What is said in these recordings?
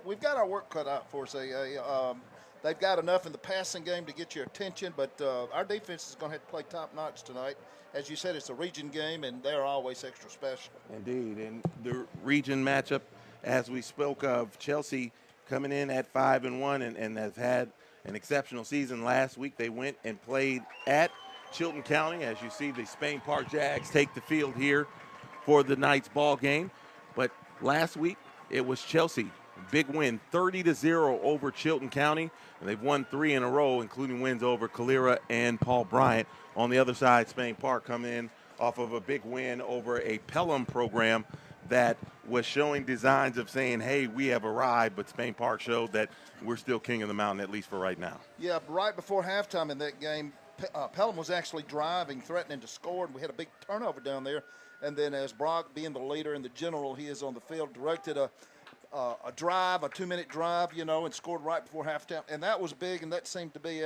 we've got our work cut out for us. They've got enough in the passing game to get your attention, but our defense is going to have to play top notch tonight. As you said, it's a region game, and they're always extra special. Indeed, and the region matchup, as we spoke of, Chelsea coming in at 5-1 and has had an exceptional season. Last week they went and played at Chilton County. As you see, the Spain Park Jags take the field here for the night's ball game. But last week it was Chelsea. Big win, 30-0 over Chilton County. And they've won 3 in a row, including wins over Calera and Paul Bryant. On the other side, Spain Park coming in off of a big win over a Pelham program that was showing designs of saying, hey, we have arrived, but Spain Park showed that we're still king of the mountain, at least for right now. Yeah, right before halftime in that game, Pelham was actually driving, threatening to score, and we had a big turnover down there. And then as Brock, being the leader and the general he is on the field, directed a drive, a 2-minute drive, and scored right before halftime. And that was big, and that seemed to be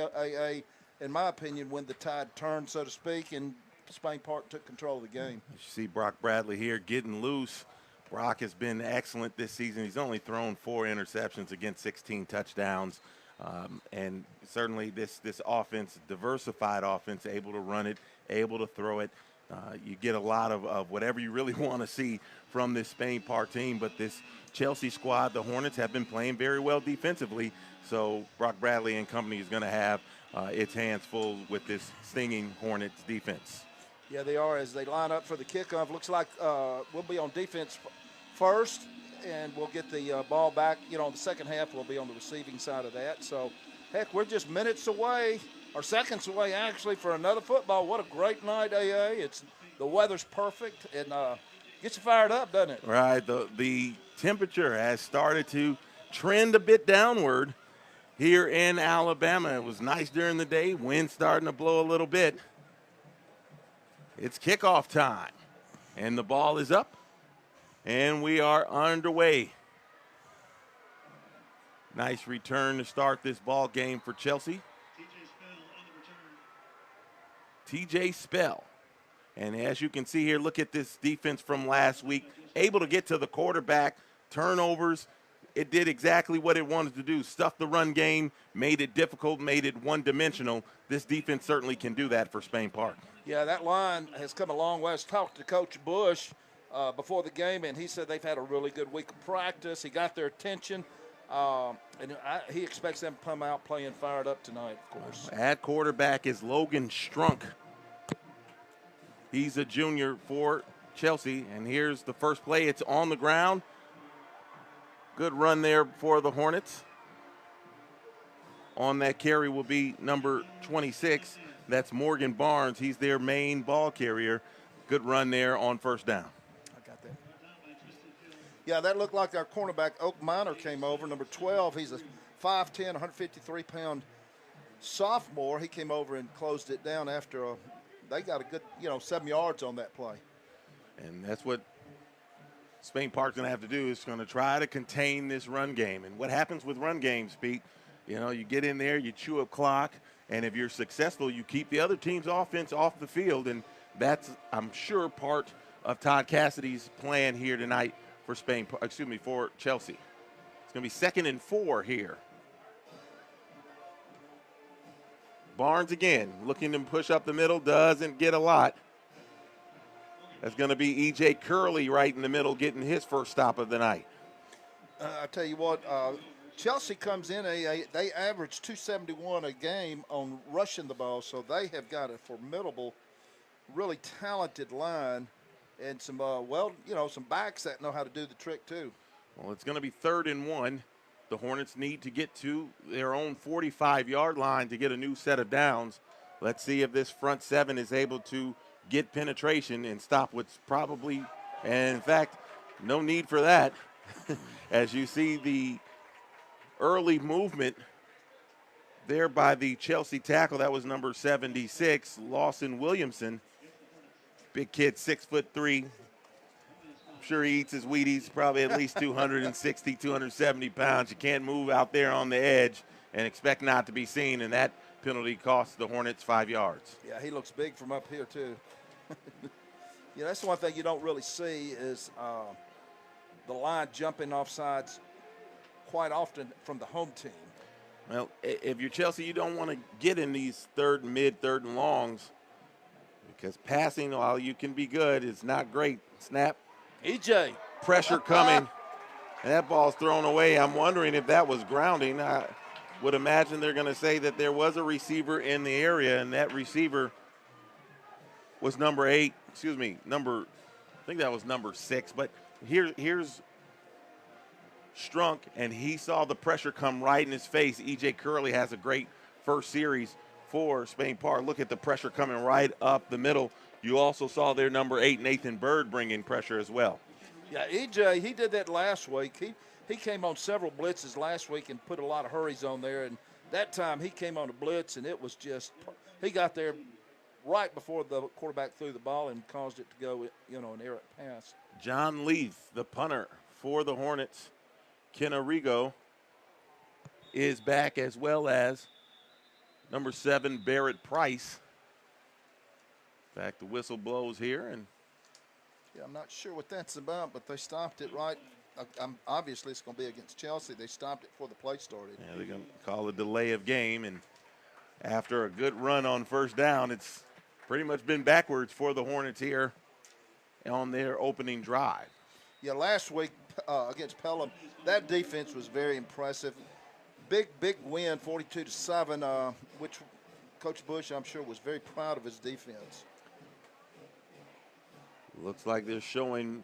in my opinion, when the tide turned, so to speak, and Spain Park took control of the game. You see Brock Bradley here getting loose. Brock has been excellent this season. He's only thrown 4 interceptions against 16 touchdowns. And certainly this offense, diversified offense, able to run it, able to throw it. You get a lot of whatever you really want to see from this Spain Park team. But this Chelsea squad, the Hornets, have been playing very well defensively. So Brock Bradley and company is going to have its hands full with this stinging Hornets defense. Yeah, they are as they line up for the kickoff. Looks like we'll be on defense first, and we'll get the ball back. In the second half, we'll be on the receiving side of that. So, heck, we're just minutes away, or seconds away, actually, for another football. What a great night, AA. The weather's perfect, and gets you fired up, doesn't it? Right. The temperature has started to trend a bit downward here in Alabama. It was nice during the day. Wind starting to blow a little bit. It's kickoff time, and the ball is up, and we are underway. Nice return to start this ball game for Chelsea. TJ Spell. And as you can see here, look at this defense from last week. Able to get to the quarterback, turnovers. It did exactly what it wanted to do. Stuffed the run game, made it difficult, made it one-dimensional. This defense certainly can do that for Spain Park. Yeah, that line has come a long way. I was talking to Coach Bush before the game, and he said they've had a really good week of practice. He got their attention, and he expects them to come out playing fired up tonight, of course. At quarterback is Logan Strunk. He's a junior for Chelsea, and here's the first play. It's on the ground. Good run there for the Hornets. On that carry will be number 26. That's Morgan Barnes. He's their main ball carrier. Good run there on first down. I got that. Yeah, that looked like our cornerback, Oak Minor, came over, number 12. He's a 5'10", 153-pound sophomore. He came over and closed it down after they got a good, 7 yards on that play. And that's what Spain Park's going to have to do, is going to try to contain this run game. And what happens with run games, Pete, you get in there, you chew up clock, and if you're successful, you keep the other team's offense off the field. And that's, I'm sure, part of Todd Cassidy's plan here tonight for for Chelsea. It's going to be 2nd and 4 here. Barnes again, looking to push up the middle, doesn't get a lot. That's going to be E.J. Curley right in the middle, getting his first stop of the night. I tell you what, Chelsea comes in, they average 271 a game on rushing the ball, so they have got a formidable, really talented line, and some, some backs that know how to do the trick too. Well, it's going to be 3rd and 1. The Hornets need to get to their own 45-yard line to get a new set of downs. Let's see if this front 7 is able to get penetration and stop what's probably, and in fact, no need for that. As you see the early movement there by the Chelsea tackle, that was number 76, Lawson Williamson. Big kid, 6'3". I'm sure he eats his Wheaties, probably at least 260, 270 pounds. You can't move out there on the edge and expect not to be seen, and that penalty cost the Hornets 5 yards. Yeah, he looks big from up here too. That's the one thing you don't really see is the line jumping off sides quite often from the home team. Well, if you're Chelsea, you don't want to get in these third and longs because passing, while you can be good, is not great. Snap. EJ. Pressure coming. And that ball's thrown away. I'm wondering if that was grounding. I would imagine they're going to say that there was a receiver in the area, and that receiver was number 8. Excuse me, I think that was number 6. But here's Strunk, and he saw the pressure come right in his face. EJ Curley has a great first series for Spain Park. Look at the pressure coming right up the middle. You also saw their number 8, Nathan Bird, bring in pressure as well. Yeah, EJ, he did that last week. He came on several blitzes last week and put a lot of hurries on there. And that time he came on a blitz, and it was just – he got there right before the quarterback threw the ball and caused it to go, an errant pass. John Leith, the punter for the Hornets. Ken Arrigo is back, as well as number 7, Barrett Price. In fact, the whistle blows here, and yeah, I'm not sure what that's about, but they stopped it right. Obviously, it's going to be against Chelsea. They stopped it before the play started. Yeah, they're going to call a delay of game, and after a good run on first down, it's pretty much been backwards for the Hornets here on their opening drive. Yeah, last week against Pelham, that defense was very impressive. Big win, 42-7, which Coach Bush, I'm sure, was very proud of his defense. Looks like they're showing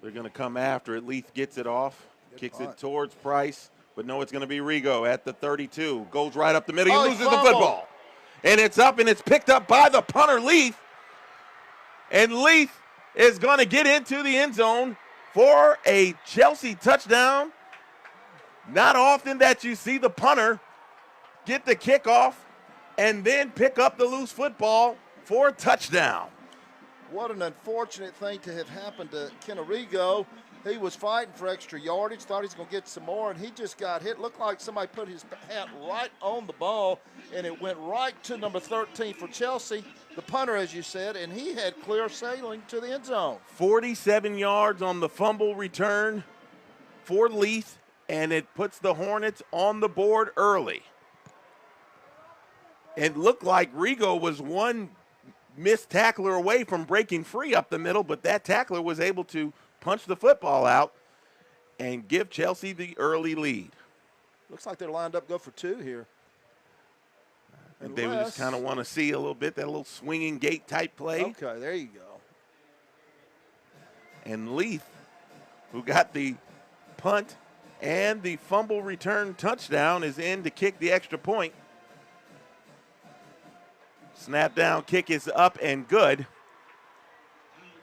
they're going to come after it. Leith gets it off, kicks punt. it towards Price, but no, it's going to be Rigo at the 32. Goes right up the middle. He loses the fumbled. football. And it's up, and it's picked up by the punter, Leith. And Leith is going to get into the end zone for a Chelsea touchdown. Not often that you see the punter get the kickoff and then pick up the loose football for a touchdown. What an unfortunate thing to have happened to Ken Arrigo. He was fighting for extra yardage, thought he was going to get some more, and he just got hit. Looked like somebody put his hat right on the ball, and it went right to number 13 for Chelsea, the punter, as you said, and he had clear sailing to the end zone. 47 yards on the fumble return for Leith, and it puts the Hornets on the board early. It looked like Rigo was one missed tackler away from breaking free up the middle, but that tackler was able to punch the football out and give Chelsea the early lead. Looks like they're lined up to go for 2 here. And they would just kind of want to see a little bit, that little swinging gate type play. Okay, there you go. And Leith, who got the punt and the fumble return touchdown, is in to kick the extra point. Snap down kick is up and good.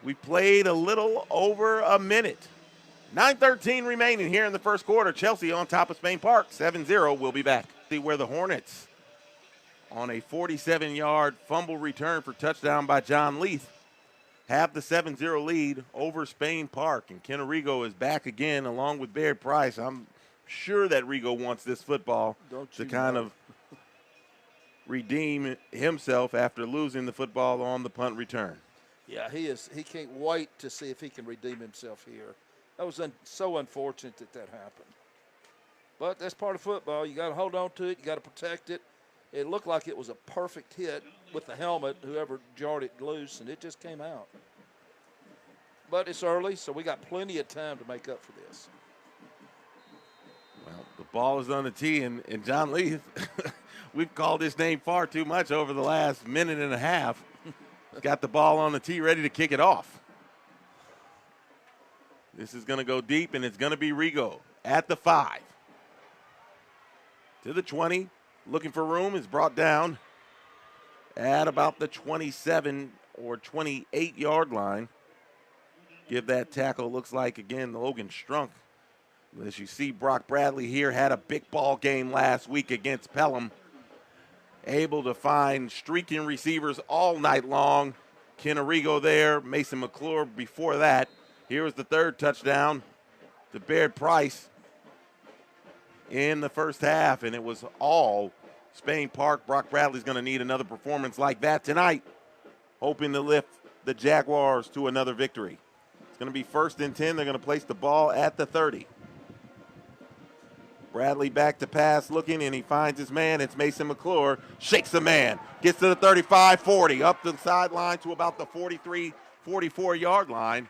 We played a little over a minute. 9:13 remaining here in the first quarter. Chelsea on top of Spain Park, 7-0. We'll be back. See where the Hornets, on a 47-yard fumble return for touchdown by John Leith, have the 7-0 lead over Spain Park. And Ken Arrigo is back again along with Barrett Price. I'm sure that Rigo wants this football to kind of redeem himself after losing the football on the punt return. Yeah, he is. He can't wait to see if he can redeem himself here. That was so unfortunate that happened. But that's part of football. You got to hold on to it. You got to protect it. It looked like it was a perfect hit with the helmet, whoever jarred it loose, and it just came out. But it's early, so we got plenty of time to make up for this. Well, the ball is on the tee, and John Leith, we've called his name far too much over the last minute and a half. Got the ball on the tee, ready to kick it off. This is going to go deep, and it's going to be Rigo at the 5. To the 20, looking for room, is brought down at about the 27 or 28-yard line. Give that tackle, looks like, again, Logan Strunk. As you see, Brock Bradley here had a big ball game last week against Pelham. Able to find streaking receivers all night long. Ken Arrigo there, Mason McClure before that. Here was the third touchdown to Barrett Price in the first half, and it was all Spain Park. Brock Bradley's going to need another performance like that tonight, hoping to lift the Jaguars to another victory. It's going to be 1st and 10. They're going to place the ball at the 30. Bradley back to pass looking, and he finds his man. It's Mason McClure. Shakes the man. Gets to the 35, 40. Up the sideline to about the 43, 44-yard line.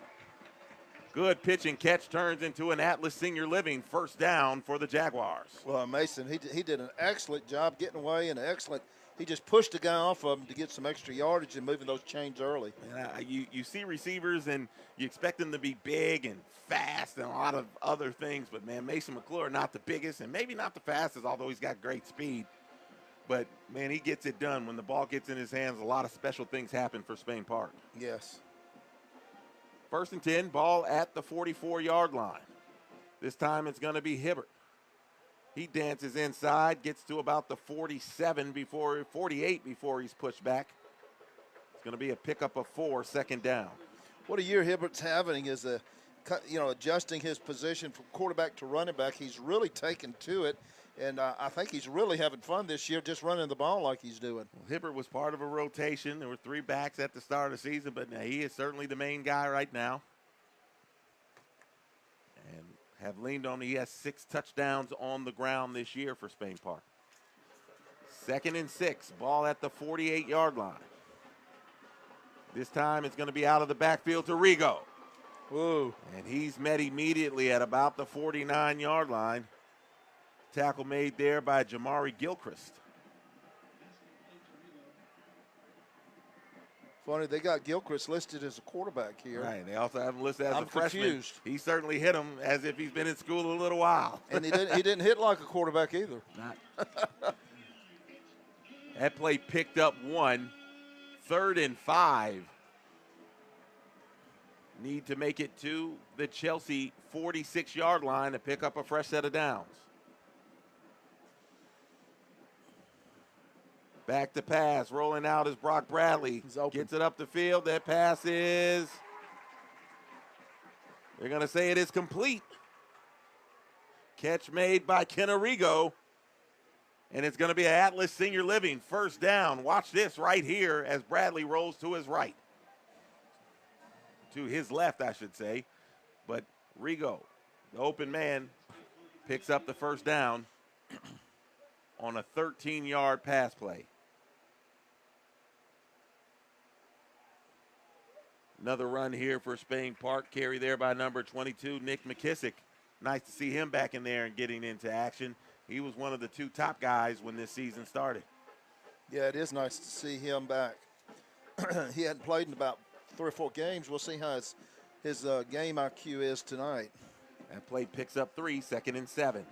Good pitch and catch turns into an Atlas Senior Living first down for the Jaguars. Well, Mason, he did an excellent job getting away and he just pushed the guy off of him to get some extra yardage and moving those chains early. You see receivers and you expect them to be big and fast and a lot of other things, but, man, Mason McClure not the biggest and maybe not the fastest, although he's got great speed. But, man, he gets it done. When the ball gets in his hands, a lot of special things happen for Spain Park. Yes. 1st and 10, ball at the 44-yard line. This time it's going to be Hibbert. He dances inside, gets to about the 48 before he's pushed back. It's going to be a pickup of 4, second down. What a year Hibbert's having is adjusting his position from quarterback to running back. He's really taken to it, and I think he's really having fun this year just running the ball like he's doing. Well, Hibbert was part of a rotation. There were 3 backs at the start of the season, but now he is certainly the main guy right now. And have leaned on him. He has 6 touchdowns on the ground this year for Spain Park. 2nd and 6, ball at the 48-yard line. This time it's going to be out of the backfield to Rigo. Whoa. And he's met immediately at about the 49-yard line. Tackle made there by Jamari Gilchrist. Funny, they got Gilchrist listed as a quarterback here. Right, they also have him listed as I'm a freshman. Confused. He certainly hit him as if he's been in school a little while. And he didn't hit like a quarterback either. That play picked up 1. 3rd and 5. Need to make it to the Chelsea 46-yard line to pick up a fresh set of downs. Back to pass, rolling out is Brock Bradley. Gets it up the field. That pass is, they're going to say it is complete. Catch made by Kenarigo. And it's going to be an Atlas Senior Living first down. Watch this right here as Bradley rolls to his right. To his left, I should say. But Rigo, the open man, picks up the first down on a 13-yard pass play. Another run here for Spain Park, carry there by number 22, Nick McKissick. Nice to see him back in there and getting into action. He was one of the 2 top guys when this season started. Yeah, it is nice to see him back. He hadn't played in about 3 or 4 games. We'll see how his game IQ is tonight. That play picks up 3, 2nd and 7.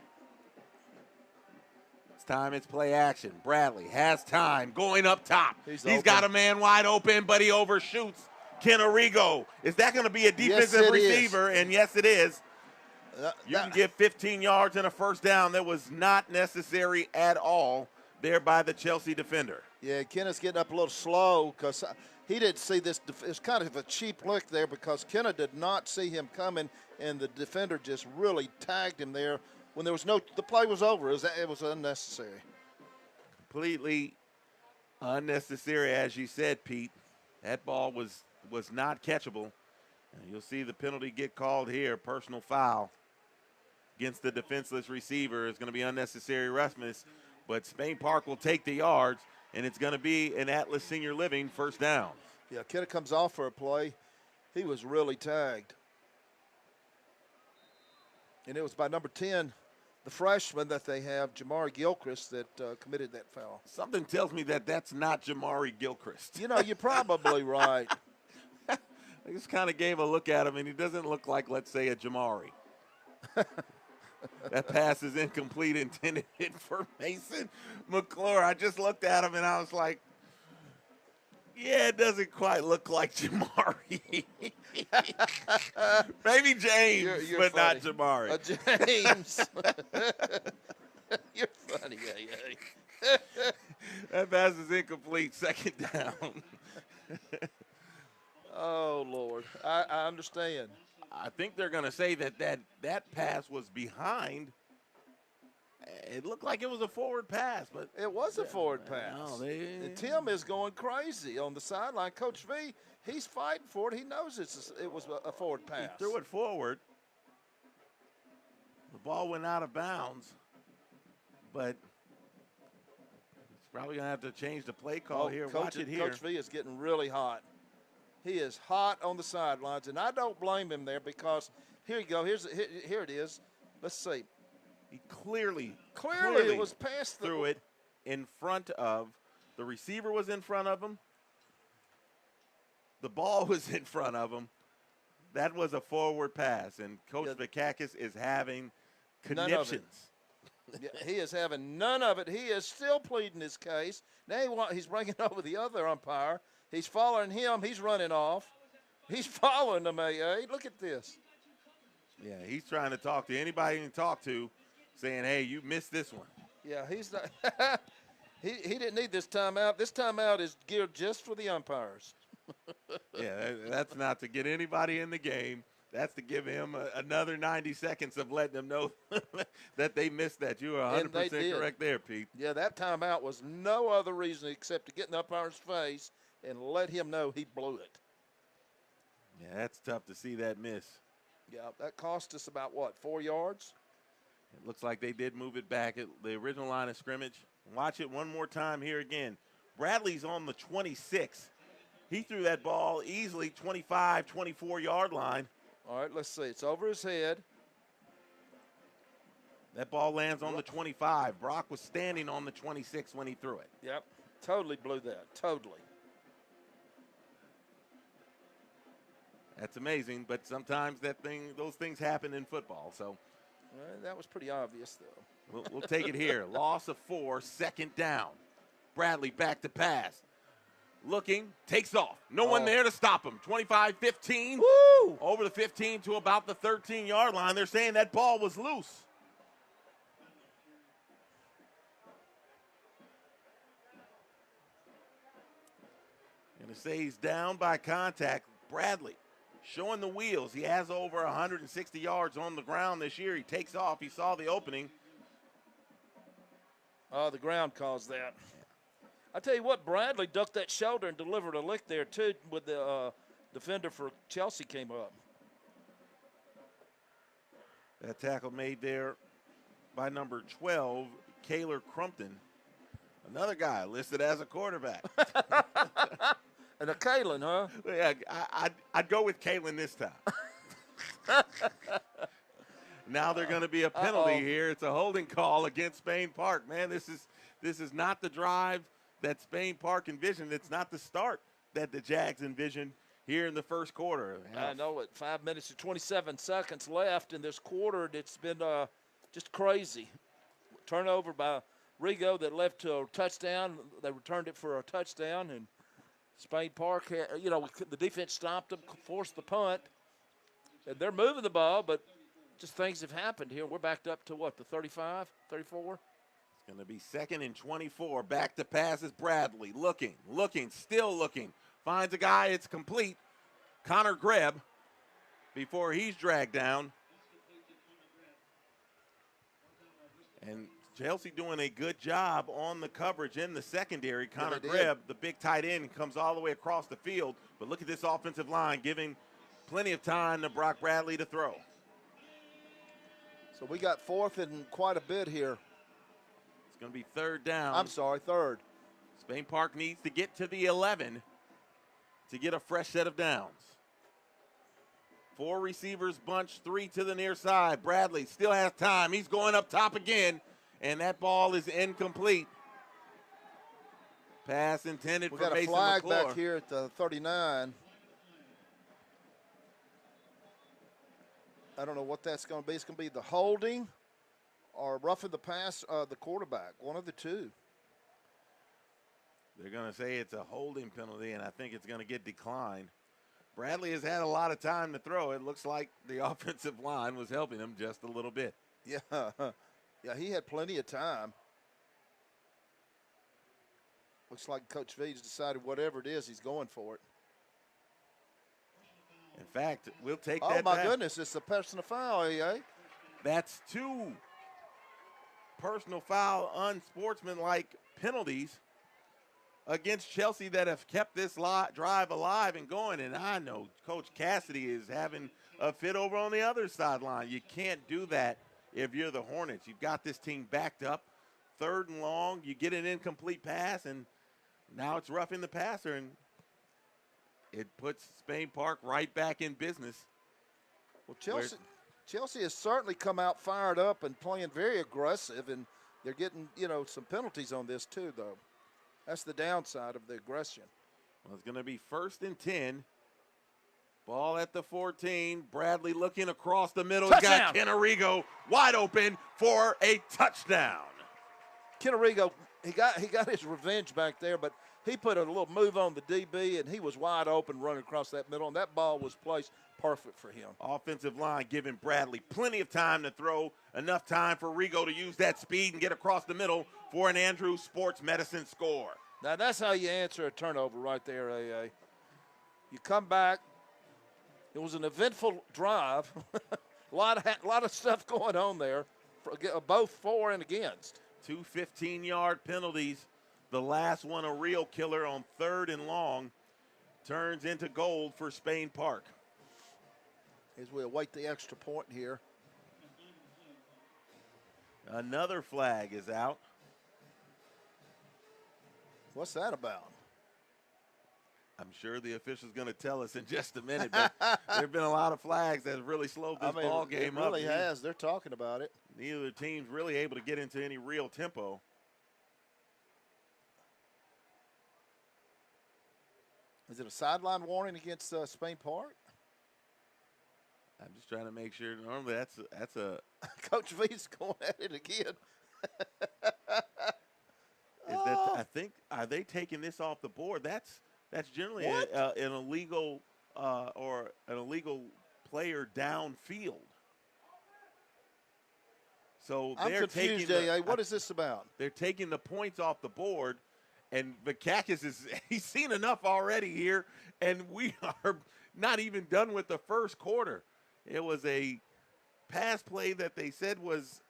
It's time, it's play action. Bradley has time, going up top. He's got a man wide open, but he overshoots Kenarigo. Is that going to be a defensive receiver? And yes, it is. You can get 15 yards and a first down. That was not necessary at all there by the Chelsea defender. Yeah, Kenna's getting up a little slow because he didn't see this. It's kind of a cheap lick there because Kenna did not see him coming, and the defender just really tagged him there when there was the play was over. It was unnecessary. Completely unnecessary, as you said, Pete. That ball was not catchable. And you'll see the penalty get called here, personal foul against the defenseless receiver. It's going to be unnecessary roughness, but Spain Park will take the yards, and it's going to be an Atlas Senior Living first down. Yeah, Kenna comes off for a play. He was really tagged. And it was by number 10, the freshman that they have, Jamari Gilchrist, that committed that foul. Something tells me that that's not Jamari Gilchrist. You're probably right. I just kind of gave a look at him, and he doesn't look like, let's say, a Jamari. That pass is incomplete, intended for Mason McClure. I just looked at him, and I was like, yeah, it doesn't quite look like Jamari. Maybe James, you're but funny. not Jamari. James. You're funny, yeah. That pass is incomplete, second down. Oh, Lord. I understand. I think they're going to say that pass was behind. It looked like it was a forward pass, but it was a forward pass. No, and Tim is going crazy on the sideline. Coach V, he's fighting for it. He knows it was a forward pass. He threw it forward. The ball went out of bounds. but he's probably going to have to change the play call here. Watch it here. Coach V is getting really hot. He is hot on the sidelines, and I don't blame him there because here you go. Here it is. Let's see. He clearly it was past threw it in front of the receiver. Was in front of him. The ball was in front of him. That was a forward pass, and Coach Vikakis is having conniptions. Yeah, he is having none of it. He is still pleading his case. Now he's bringing over the other umpire. He's following him. He's running off. He's following them, AA. Look at this. Yeah, he's trying to talk to anybody he can talk to, saying, hey, you missed this one. Yeah, he's not. he didn't need this timeout. This timeout is geared just for the umpires. Yeah, that's not to get anybody in the game. That's to give him another 90 seconds of letting them know that they missed that. You are 100% correct there, Pete. Yeah, that timeout was no other reason except to get in the umpire's face and let him know he blew it. Yeah, that's tough to see that miss. Yeah, that cost us about, 4 yards? It looks like they did move it back at the original line of scrimmage. Watch it one more time here again. Bradley's on the 26. He threw that ball easily 25, 24-yard line. All right, let's see. It's over his head. That ball lands on the 25. Brock was standing on the 26 when he threw it. Yep, totally blew that, totally. That's amazing, but sometimes those things happen in football. So that was pretty obvious, though. We'll take it here. Loss of 4, second down. Bradley back to pass. Looking, takes off. No one there to stop him. 25-15. Woo! Over the 15 to about the 13-yard line. They're saying that ball was loose. Going to say he's down by contact. Bradley showing the wheels. He has over 160 yards on the ground this year. He takes off. He saw the opening. Oh, the ground caused that. I tell you what, Bradley ducked that shoulder and delivered a lick there, too, with the defender for Chelsea came up. That tackle made there by number 12, Kaylor Crumpton. Another guy listed as a quarterback. And a Kalen, huh? Yeah, I'd go with Kalen this time. Now they're going to be a penalty here. It's a holding call against Spain Park. Man, this is not the drive that Spain Park envisioned. It's not the start that the Jags envisioned here in the first quarter. I know it. 5 minutes and 27 seconds left in this quarter. It's been just crazy. Turnover by Rigo that left to a touchdown. They returned it for a touchdown, and Spain Park, the defense stopped them, forced the punt. And they're moving the ball, but just things have happened here. We're backed up to the 35, 34? Going to be 2nd and 24. Back to pass is Bradley. Looking, still looking. Finds a guy. It's complete. Connor Greb before he's dragged down. And Chelsea doing a good job on the coverage in the secondary. Connor Greb, the big tight end, comes all the way across the field. But look at this offensive line, giving plenty of time to Brock Bradley to throw. So we got 4th and quite a bit here. It's going to be 3rd down. I'm sorry, 3rd. Spain Park needs to get to the 11 to get a fresh set of downs. 4 receivers bunch, 3 to the near side. Bradley still has time. He's going up top again, and that ball is incomplete. Pass intended for Mason McClure. We got a flag back here at the 39. I don't know what that's going to be. It's going to be the holding or roughing the pass, the quarterback, one of the two. They're going to say it's a holding penalty, and I think it's going to get declined. Bradley has had a lot of time to throw. It looks like the offensive line was helping him just a little bit. Yeah, yeah, he had plenty of time. Looks like Coach V's decided whatever it is, he's going for it. In fact, we'll take that back. Oh, my back. goodness, it's a personal foul, eh? That's 2 personal foul, unsportsmanlike penalties against Chelsea that have kept this drive alive and going. And I know Coach Cassidy is having a fit over on the other sideline. You can't do that if you're the Hornets. You've got this team backed up. 3rd and long. You get an incomplete pass, and now it's roughing the passer, and it puts Spain Park right back in business. Well, Chelsea has certainly come out fired up and playing very aggressive, and they're getting, some penalties on this too, though. That's the downside of the aggression. Well, it's going to be 1st and 10. Ball at the 14. Bradley looking across the middle. He's got Kenarigo wide open for a touchdown. Kenarigo, he got his revenge back there, but he put a little move on the DB, and he was wide open running across that middle, and that ball was placed perfect for him. Offensive line giving Bradley plenty of time to throw, enough time for Rigo to use that speed and get across the middle for an Andrews Sports Medicine score. Now, that's how you answer a turnover right there, AA. You come back. It was an eventful drive. a lot of stuff going on there, both for and against. 2 15-yard penalties. The last one a real killer on 3rd and long. Turns into gold for Spain Park. As we await the extra point here. Another flag is out. What's that about? I'm sure the official's going to tell us in just a minute, but there have been a lot of flags that have really slowed this ball game up. It really has. They're talking about it. Neither team's really able to get into any real tempo. Is it a sideline warning against Spain Park? I'm just trying to make sure. Normally that's a Coach V's going at it again. I think, are they taking this off the board? That's generally an illegal or an illegal player downfield. So they're confused, taking what is this about? They're taking the points off the board, and Vakakis he's seen enough already here, and we are not even done with the first quarter. It was a pass play that they said was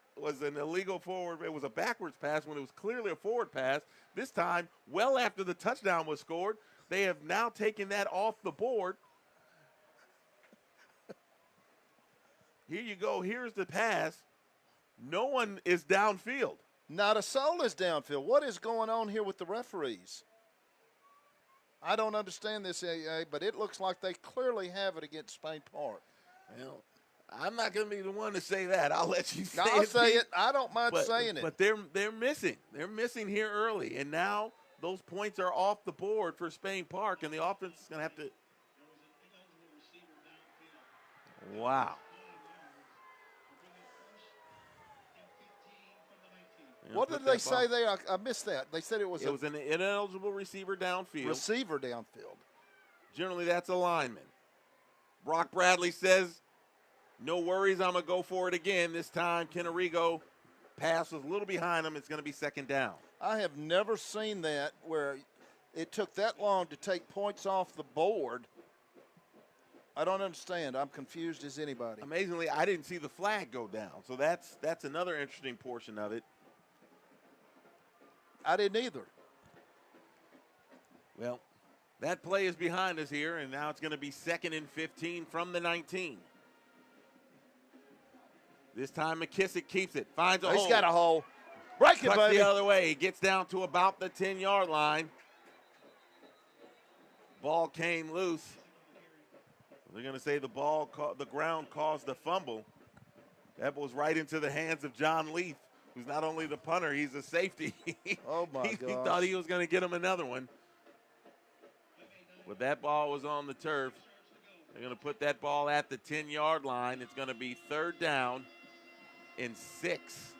an illegal forward. It was a backwards pass when it was clearly a forward pass. This time, well after the touchdown was scored, they have now taken that off the board. Here you go. Here's the pass. No one is downfield. Not a soul is downfield. What is going on here with the referees? I don't understand this, AA, but it looks like they clearly have it against Spain Park. Well, I'm not going to be the one to say that. I'll let you say I'll say it. I don't mind saying it. But they're missing. They're missing here early, and now those points are off the board for Spain Park, and the offense is going to have to. Wow. What did they say there? I missed that. They said it was an ineligible receiver downfield. Receiver downfield. Generally, that's a lineman. Brock Bradley says, no worries, I'm going to go for it again. This time, Kenarigo pass was a little behind him. It's going to be 2nd down. I have never seen that where it took that long to take points off the board. I don't understand. I'm confused as anybody. Amazingly, I didn't see the flag go down. So that's another interesting portion of it. I didn't either. Well, that play is behind us here, and now it's going to be 2nd and 15 from the 19. This time McKissick keeps it, finds a hole. He's got a hole. Break it, baby. The other way. He gets down to about the 10-yard line. Ball came loose. They're going to say the ground caused the fumble. That was right into the hands of John Leaf, who's not only the punter, he's a safety. Oh, my God. He thought he was going to get him another one. But that ball was on the turf. They're going to put that ball at the 10-yard line. It's going to be 3rd down and 6.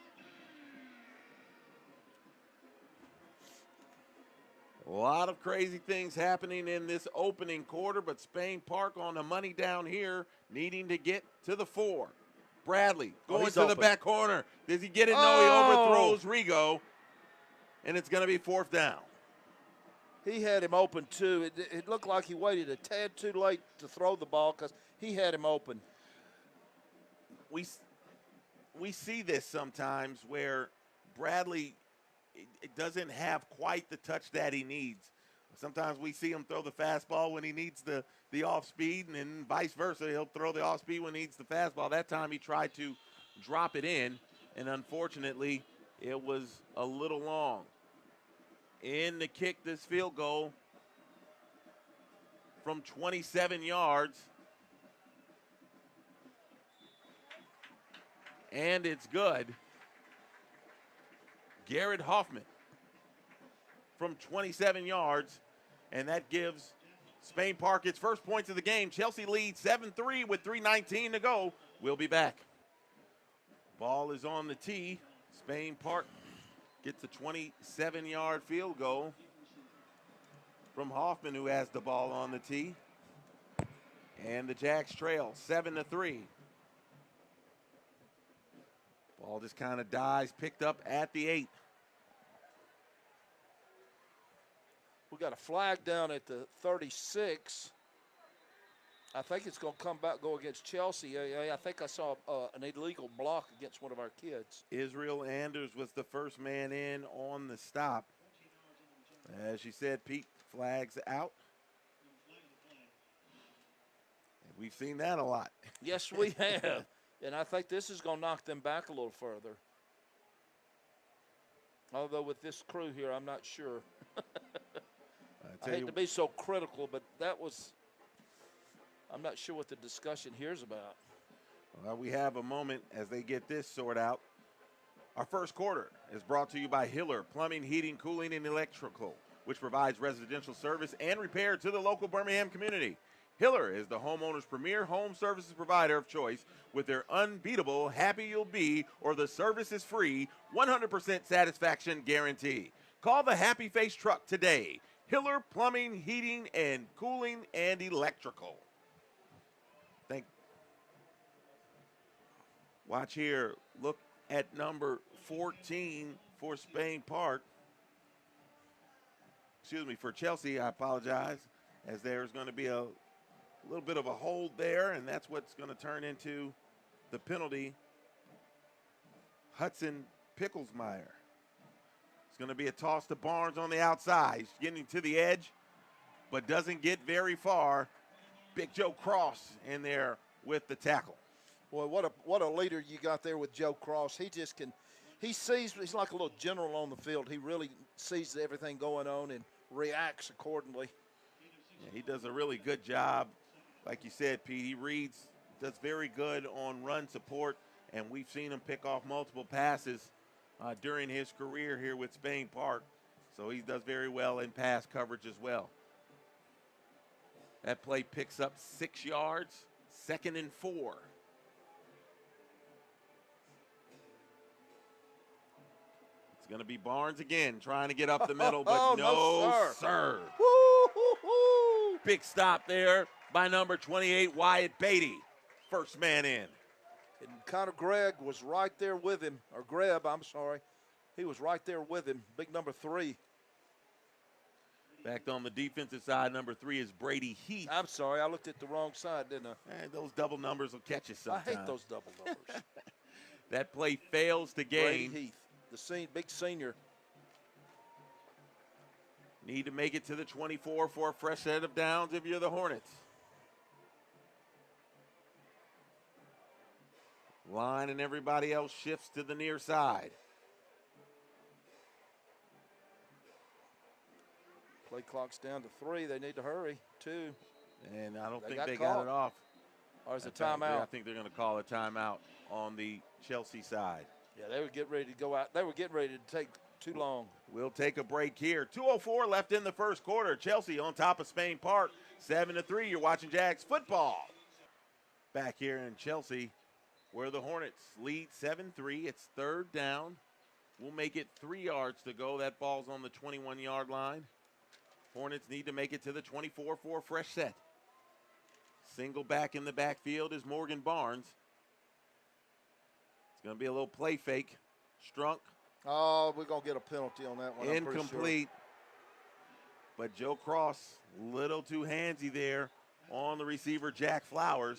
A lot of crazy things happening in this opening quarter, but Spain Park on the money down here, needing to get to the 4. Bradley going to the back corner. Does he get it? No, he overthrows Rigo, and it's going to be 4th down. He had him open, too. It looked like he waited a tad too late to throw the ball because he had him open. We see this sometimes where Bradley it doesn't have quite the touch that he needs. Sometimes we see him throw the fastball when he needs the off speed, and then vice versa. He'll throw the off speed when he needs the fastball. That time he tried to drop it in, and unfortunately It was a little long. In to kick this field goal from 27 yards. And it's good. Garrett Hoffman from 27 yards. And that gives Spain Park its first points of the game. Chelsea leads 7-3 with 3:19 to go. We'll be back. Ball is on the tee. Spain Park gets a 27-yard field goal from Hoffman, who has the ball on the tee. And the Jacks trail 7-3. Ball just kind of dies, picked up at the 8. We got a flag down at the 36. I think it's going to come back, go against Chelsea. I think I saw an illegal block against one of our kids. Israel Anders was the first man in on the stop. As you said, Pete, flags out. And we've seen that a lot. Yes, we have. And I think this is going to knock them back a little further. Although with this crew here, I'm not sure. I hate to be so critical, but that was, I'm not sure what the discussion here is about. Well, we have a moment as they get this sorted out. Our first quarter is brought to you by Hiller Plumbing, Heating, Cooling, and Electrical, which provides residential service and repair to the local Birmingham community. Hiller is the homeowner's premier home services provider of choice with their unbeatable Happy You'll Be or the service is free 100% satisfaction guarantee. Call the Happy Face truck today. Hiller Plumbing, Heating, and Cooling, and Electrical. Watch here. Look at number 14 for Spain Park. Excuse me, for Chelsea, I apologize, as there's going to be a little bit of a hold there, and that's what's going to turn into the penalty. Hudson Picklesmeyer. It's going to be a toss to Barnes on the outside. He's getting to the edge, but doesn't get very far. Big Joe Cross in there with the tackle. Boy, what a leader you got there with Joe Cross. He just can, he sees, he's like a little general on the field. He really sees everything going on and reacts accordingly. Yeah, he does a really good job. Like you said, Pete, he reads, does very good on run support, and we've seen him pick off multiple passes during his career here with Spain Park. So he does very well in pass coverage as well. That play picks up 6 yards, 2nd and 4. It's going to be Barnes again, trying to get up the middle, but no, sir. Woo-hoo-hoo. Big stop there by number 28, Wyatt Beatty. First man in. And Connor Gregg was right there with him, or Greb, I'm sorry. He was right there with him, big number 3. Back on the defensive side, number 3 is Brady Heath. I'm sorry, I looked at the wrong side, didn't I? Those double numbers will catch you sometime. I hate those double numbers. That play fails to gain. Brady Heath, the big senior. Need to make it to the 24 for a fresh set of downs if you're the Hornets. Line and everybody else shifts to the near side. Play clock's down to 3. They need to hurry. 2. And I don't think they caught. got it off. Or is it timeout? I think they're going to call a timeout on the Chelsea side. Yeah, they were getting ready to go out. They were getting ready to take too long. We'll take a break here. 2:04 left in the first quarter. Chelsea on top of Spain Park, 7-3. You're watching Jags football. Back here in Chelsea, where the Hornets lead 7-3. It's 3rd down. We'll make it 3 yards to go. That ball's on the 21-yard line. Hornets need to make it to the 24 for a fresh set. Single back in the backfield is Morgan Barnes. It's going to be a little play fake. Strunk. Oh, we're going to get a penalty on that one. Incomplete. But Joe Cross, little too handsy there on the receiver, Jack Flowers.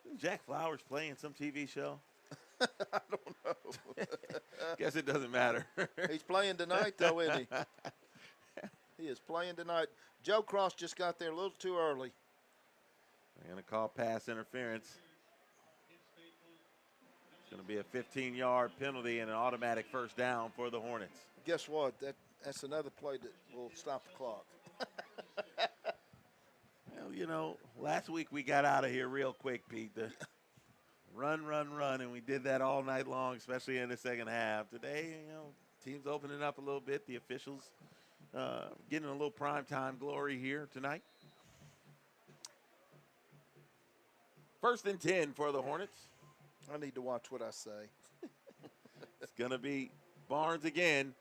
Isn't Jack Flowers playing some TV show? I don't know. Guess it doesn't matter. He's playing tonight, though, isn't he? He is playing tonight. Joe Cross just got there a little too early. They're going to call pass interference. It's Going to be a 15-yard penalty and an automatic first down for the Hornets. Guess what? That's another play that will stop the clock. Well, you know, last week we got out of here real quick, Pete. The run, and we did that all night long, especially in the second half. Today, you know, team's opening up a little bit. The officials getting a little primetime glory here tonight. 1st and 10 for the Hornets. I need to watch what I say. It's going to be Barnes again.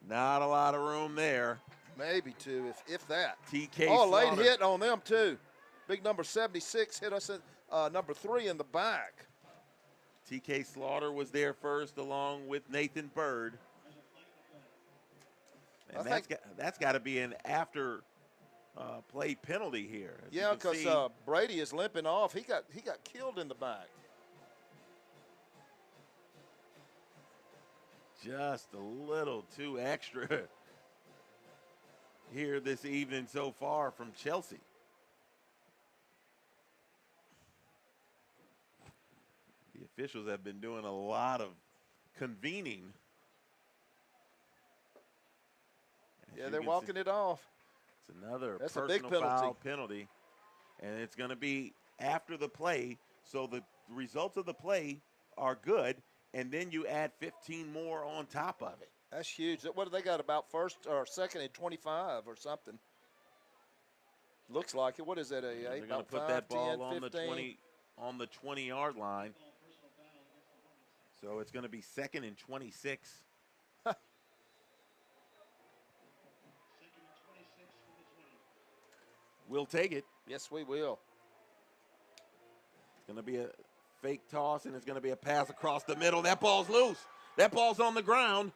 Not a lot of room there. Maybe two, if that. TK Oh, late Slaughter. hit on them, too. Big number 76 hit us at number 3 in the back. TK Slaughter was there first along with Nathan Bird. And that's got to be an after play penalty here. Yeah, because Brady is limping off. He got killed in the back. Just a little too extra here this evening so far from Chelsea. The officials have been doing a lot of convening. Yeah, they're walking it off. It's another That's a personal big foul penalty. And it's going to be after the play, so the results of the play are good, and then you add 15 more on top of it. That's huge. What do they got, about first or second and 25 or something? Looks like it. What is that, They're going to put 5, that ball 10, on 15? the 20-yard line. So it's going to be 2nd and 26. We'll take it. Yes, we will. It's going to be a fake toss, and it's going to be a pass across the middle. That ball's loose. That ball's on the ground.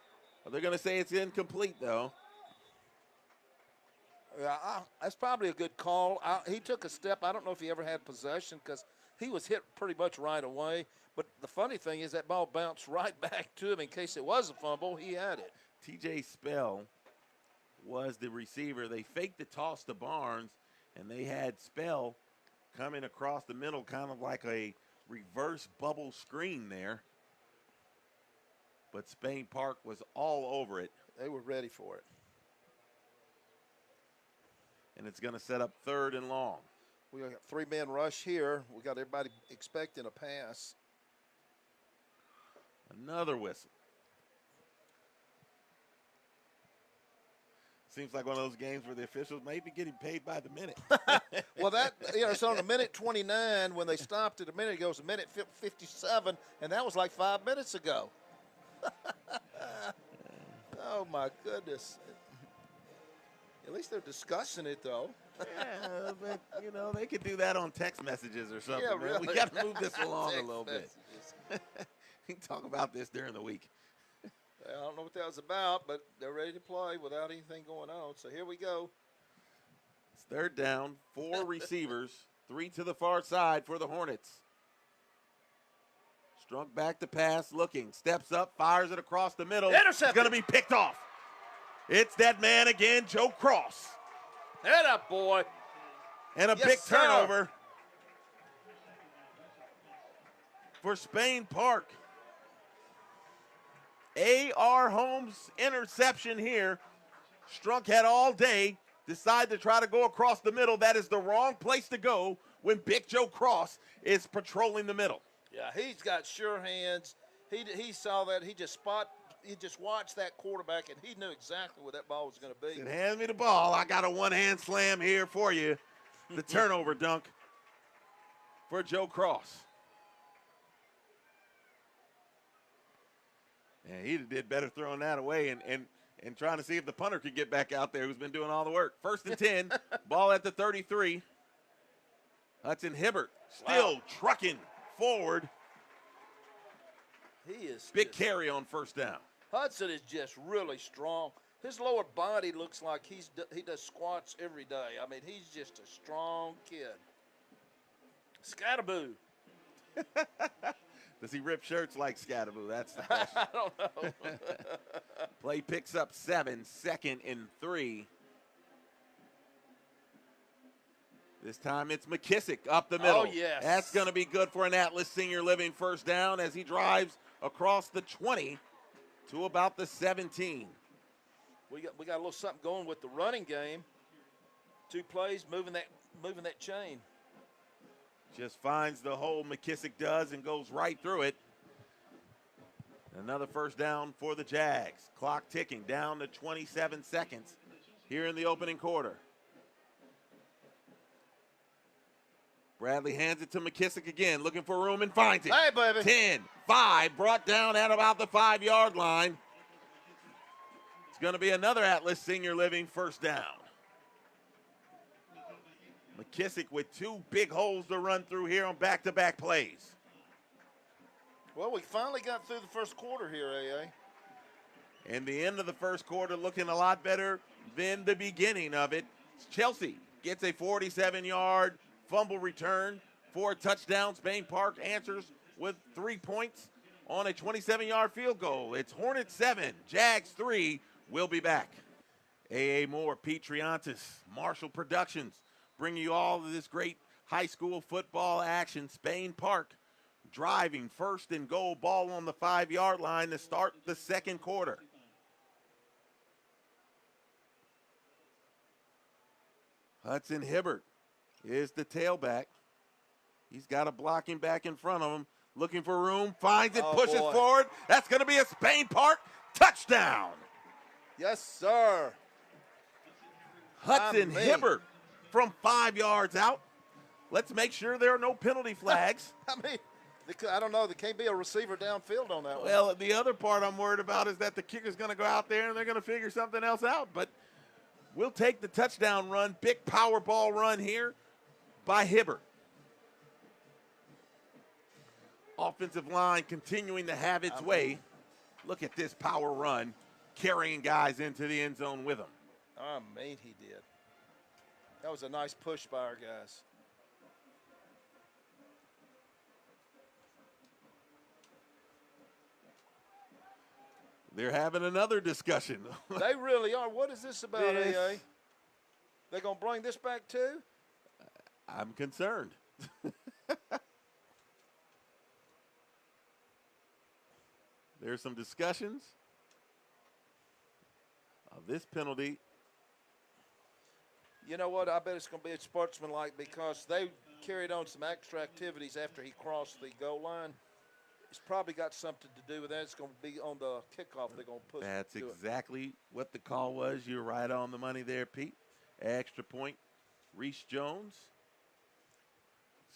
They're going to say it's incomplete, though. Yeah, that's probably a good call. He took a step. I don't know if he ever had possession because he was hit pretty much right away. But the funny thing is that ball bounced right back to him in case it was a fumble. He had it. TJ Spell was the receiver. They faked the toss to Barnes, and they had Spell coming across the middle, kind of like a reverse bubble screen there. But Spain Park was all over it. They were ready for it. And it's going to set up 3rd and long. We got 3-man rush here. We got everybody expecting a pass. Another whistle. Seems like one of those games where the officials may be getting paid by the minute. Well, it's on a minute 29 when they stopped it a minute ago. It was a minute 57, and that was like 5 minutes ago. Oh, my goodness. At least they're discussing it, though. Yeah, but, you know, they could do that on text messages or something. Yeah, Man. really. We got to move this along a Text little bit. messages. We can talk about this during the week. I don't know what that was about, but they're ready to play without anything going on. So here we go. It's 3rd down, 4 receivers, 3 to the far side for the Hornets. Strunk back to pass, looking, steps up, fires it across the middle. Intercepted. It's going to be picked off. It's that man again, Joe Cross. Head up, boy. And a Yes, big sir. turnover for Spain Park. A.R. Holmes interception here. Strunk had all day, decided to try to go across the middle. That is the wrong place to go when Big Joe Cross is patrolling the middle. Yeah, he's got sure hands. He saw that. He just watched that quarterback, and he knew exactly where that ball was going to be. Said, hand me the ball. I got a one-hand slam here for you. The turnover dunk for Joe Cross. And he did better throwing that away and trying to see if the punter could get back out there, who's been doing all the work. 1st and 10, ball at the 33. Hudson Hibbert still trucking forward. He is Big carry on 1st down. Hudson is just really strong. His lower body looks like he does squats every day. I mean, he's just a strong kid. Scataboo. Does he rip shirts like Scataboo? That's the question. I don't know. Play picks up 7, 2nd and 3. This time it's McKissick up the middle. Oh, yes. That's going to be good for an Atlas Senior Living 1st down as he drives across the 20 to about the 17. We got a little something going with the running game. 2 plays, moving that chain. Just finds the hole, McKissick does, and goes right through it. Another first down for the Jags. Clock ticking down to 27 seconds here in the opening quarter. Bradley hands it to McKissick again, looking for room and finds it. Hey, baby. 10-5, brought down at about the 5-yard line. It's going to be another Atlas Senior Living first down. McKissick with 2 big holes to run through here on back-to-back plays. Well, we finally got through the first quarter here, AA. And the end of the first quarter looking a lot better than the beginning of it. Chelsea gets a 47-yard fumble return for a touchdown. Spain Park answers with 3 points on a 27-yard field goal. It's Hornets 7, Jags 3. We'll be back. A.A. Moore, Pete Triantis, Marshall Productions, bringing you all of this great high school football action. Spain Park driving first and goal, ball on the 5-yard line to start the second quarter. Hudson Hibbert is the tailback. He's got a blocking back in front of him, looking for room, finds it, pushes forward. That's going to be a Spain Park touchdown. Yes, sir. Hudson Hibbert from 5 yards out. Let's make sure there are no penalty flags. I don't know. There can't be a receiver downfield on that one. Well, the other part I'm worried about is that the kicker's going to go out there and they're going to figure something else out. But we'll take the touchdown run, big power ball run here by Hibbert. Offensive line continuing to have its way. Look at this power run, carrying guys into the end zone with him. He did. That was a nice push by our guys. They're having another discussion. They really are. What is this about, AA? They're going to bring this back too? I'm concerned. There's some discussions of this penalty. You know what? I bet it's going to be sportsmanlike because they carried on some extra activities after he crossed the goal line. It's probably got something to do with that. It's going to be on the kickoff. They're going to push. That's exactly what the call was. You're right on the money there, Pete. Extra point. Reese Jones.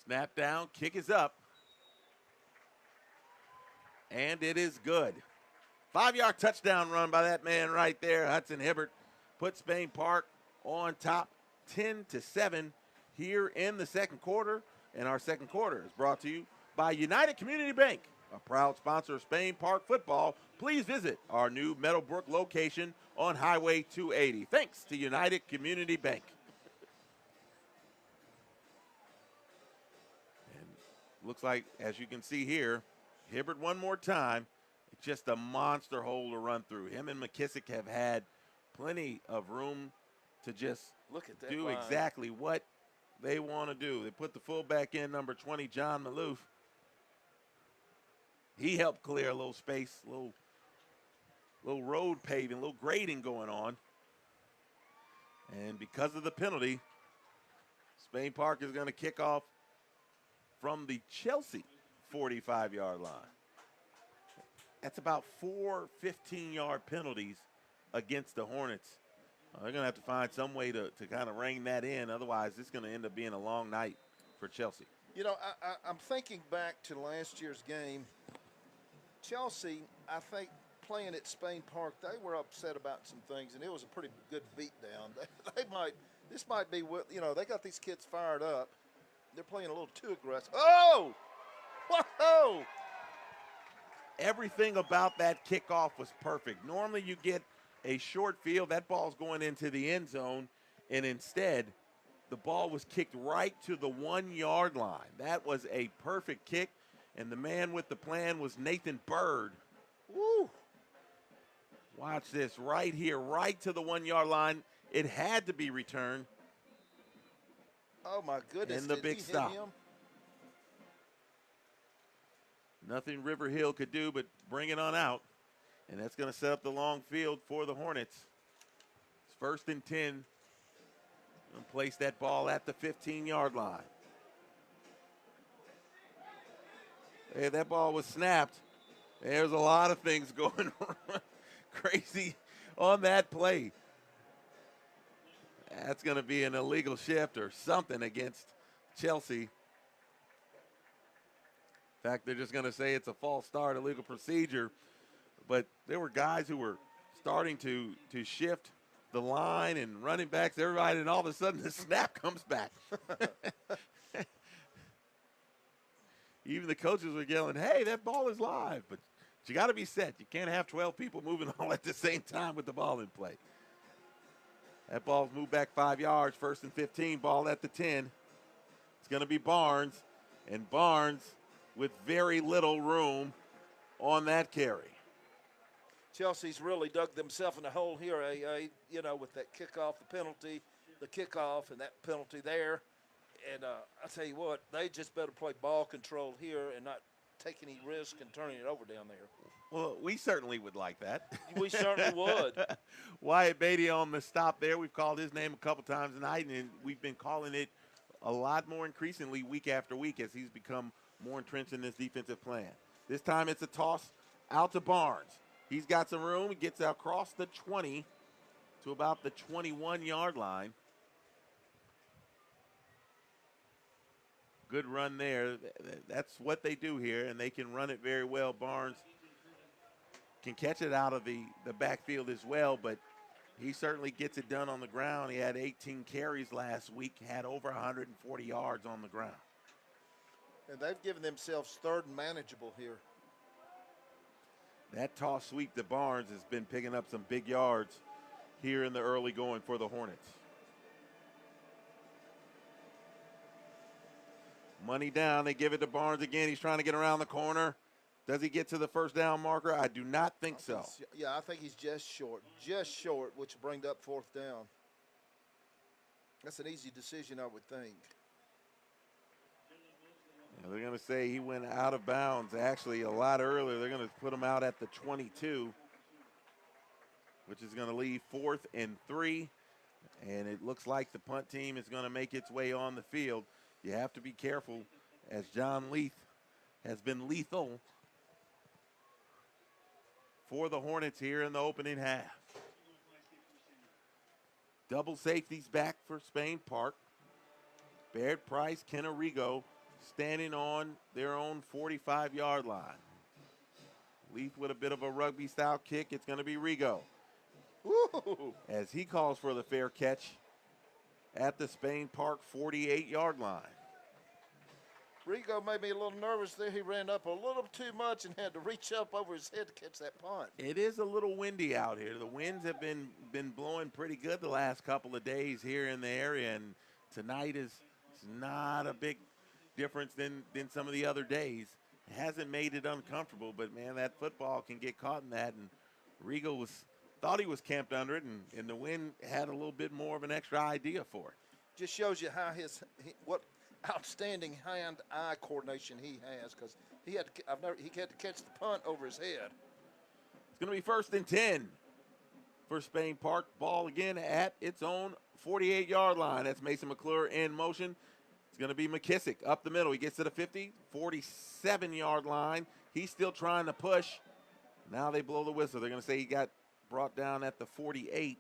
Snap down. Kick is up. And it is good. 5-yard touchdown run by that man right there. Hudson Hibbert put Spain Park on top 10-7 here in the second quarter. And our second quarter is brought to you by United Community Bank, a proud sponsor of Spain Park football. Please visit our new Meadowbrook location on Highway 280. Thanks to United Community Bank. And looks like, as you can see here, Hibbert one more time. It's just a monster hole to run through. Him and McKissick have had plenty of room to just do exactly what they want to do. They put the fullback in, number 20, John Maloof. He helped clear a little space, little road paving, little grading going on. And because of the penalty, Spain Park is going to kick off from the Chelsea 45-yard line. That's about 4 15-yard penalties against the Hornets. They're going to have to find some way to kind of rein that in. Otherwise, it's going to end up being a long night for Chelsea. You know, I'm thinking back to last year's game. Chelsea, I think, playing at Spain Park, they were upset about some things, and it was a pretty good beatdown. This might be, they got these kids fired up. They're playing a little too aggressive. Oh! Whoa! Everything about that kickoff was perfect. Normally you get a short field, that ball's going into the end zone, and instead the ball was kicked right to the 1-yard line. That was a perfect kick, and the man with the plan was Nathan Bird. Woo! Watch this right here, right to the 1-yard line. It had to be returned. Oh, my goodness. And the big stop. Nothing River Hill could do but bring it on out. And that's going to set up the long field for the Hornets. It's 1st and 10. And place that ball at the 15-yard line. Hey, that ball was snapped. There's a lot of things going crazy on that play. That's going to be an illegal shift or something against Chelsea. In fact, they're just going to say it's a false start, illegal procedure. But there were guys who were starting to shift the line and running backs, everybody, and all of a sudden the snap comes back. Even the coaches were yelling, hey, that ball is live. But you got to be set. You can't have 12 people moving all at the same time with the ball in play. That ball's moved back 5 yards, 1st and 15, ball at the 10. It's going to be Barnes, and Barnes with very little room on that carry. Chelsea's really dug themselves in a hole here, you know, with that kickoff, the penalty, the kickoff, and that penalty there. And I tell you what, they just better play ball control here and not take any risk in turning it over down there. Well, we certainly would like that. We certainly would. Wyatt Beatty on the stop there. We've called his name a couple times tonight, and we've been calling it a lot more increasingly week after week as he's become more entrenched in this defensive plan. This time it's a toss out to Barnes. He's got some room. He gets across the 20 to about the 21-yard line. Good run there. That's what they do here, and they can run it very well. Barnes can catch it out of the backfield as well, but he certainly gets it done on the ground. He had 18 carries last week, had over 140 yards on the ground. And they've given themselves 3rd and manageable here. That toss sweep to Barnes has been picking up some big yards here in the early going for the Hornets. Money down. They give it to Barnes again. He's trying to get around the corner. Does he get to the 1st down marker? I do not think so. Yeah, I think he's just short, which will bring up 4th down. That's an easy decision, I would think. Yeah, they're going to say he went out of bounds actually a lot earlier. They're going to put him out at the 22, which is going to leave 4th and 3. And it looks like the punt team is going to make its way on the field. You have to be careful, as John Leith has been lethal for the Hornets here in the opening half. Double safeties back for Spain Park. Baird Price, Ken Arrigo standing on their own 45-yard line. Leith with a bit of a rugby-style kick. It's going to be Rigo. Woo! As he calls for the fair catch at the Spain Park 48-yard line. Rigo made me a little nervous there. He ran up a little too much and had to reach up over his head to catch that punt. It is a little windy out here. The winds have been blowing pretty good the last couple of days here in the area, and tonight is not a big difference than some of the other days. It hasn't made it uncomfortable, but, man, that football can get caught in that, and Rigo thought he was camped under it, and the wind had a little bit more of an extra idea for it. Just shows you how what outstanding hand-eye coordination he has, because he had to catch the punt over his head. It's going to be 1st and 10 for Spain Park. Ball again at its own 48-yard line. That's Mason McClure in motion. It's going to be McKissick up the middle. He gets to the 50, 47-yard line. He's still trying to push. Now they blow the whistle. They're going to say he got brought down at the 48.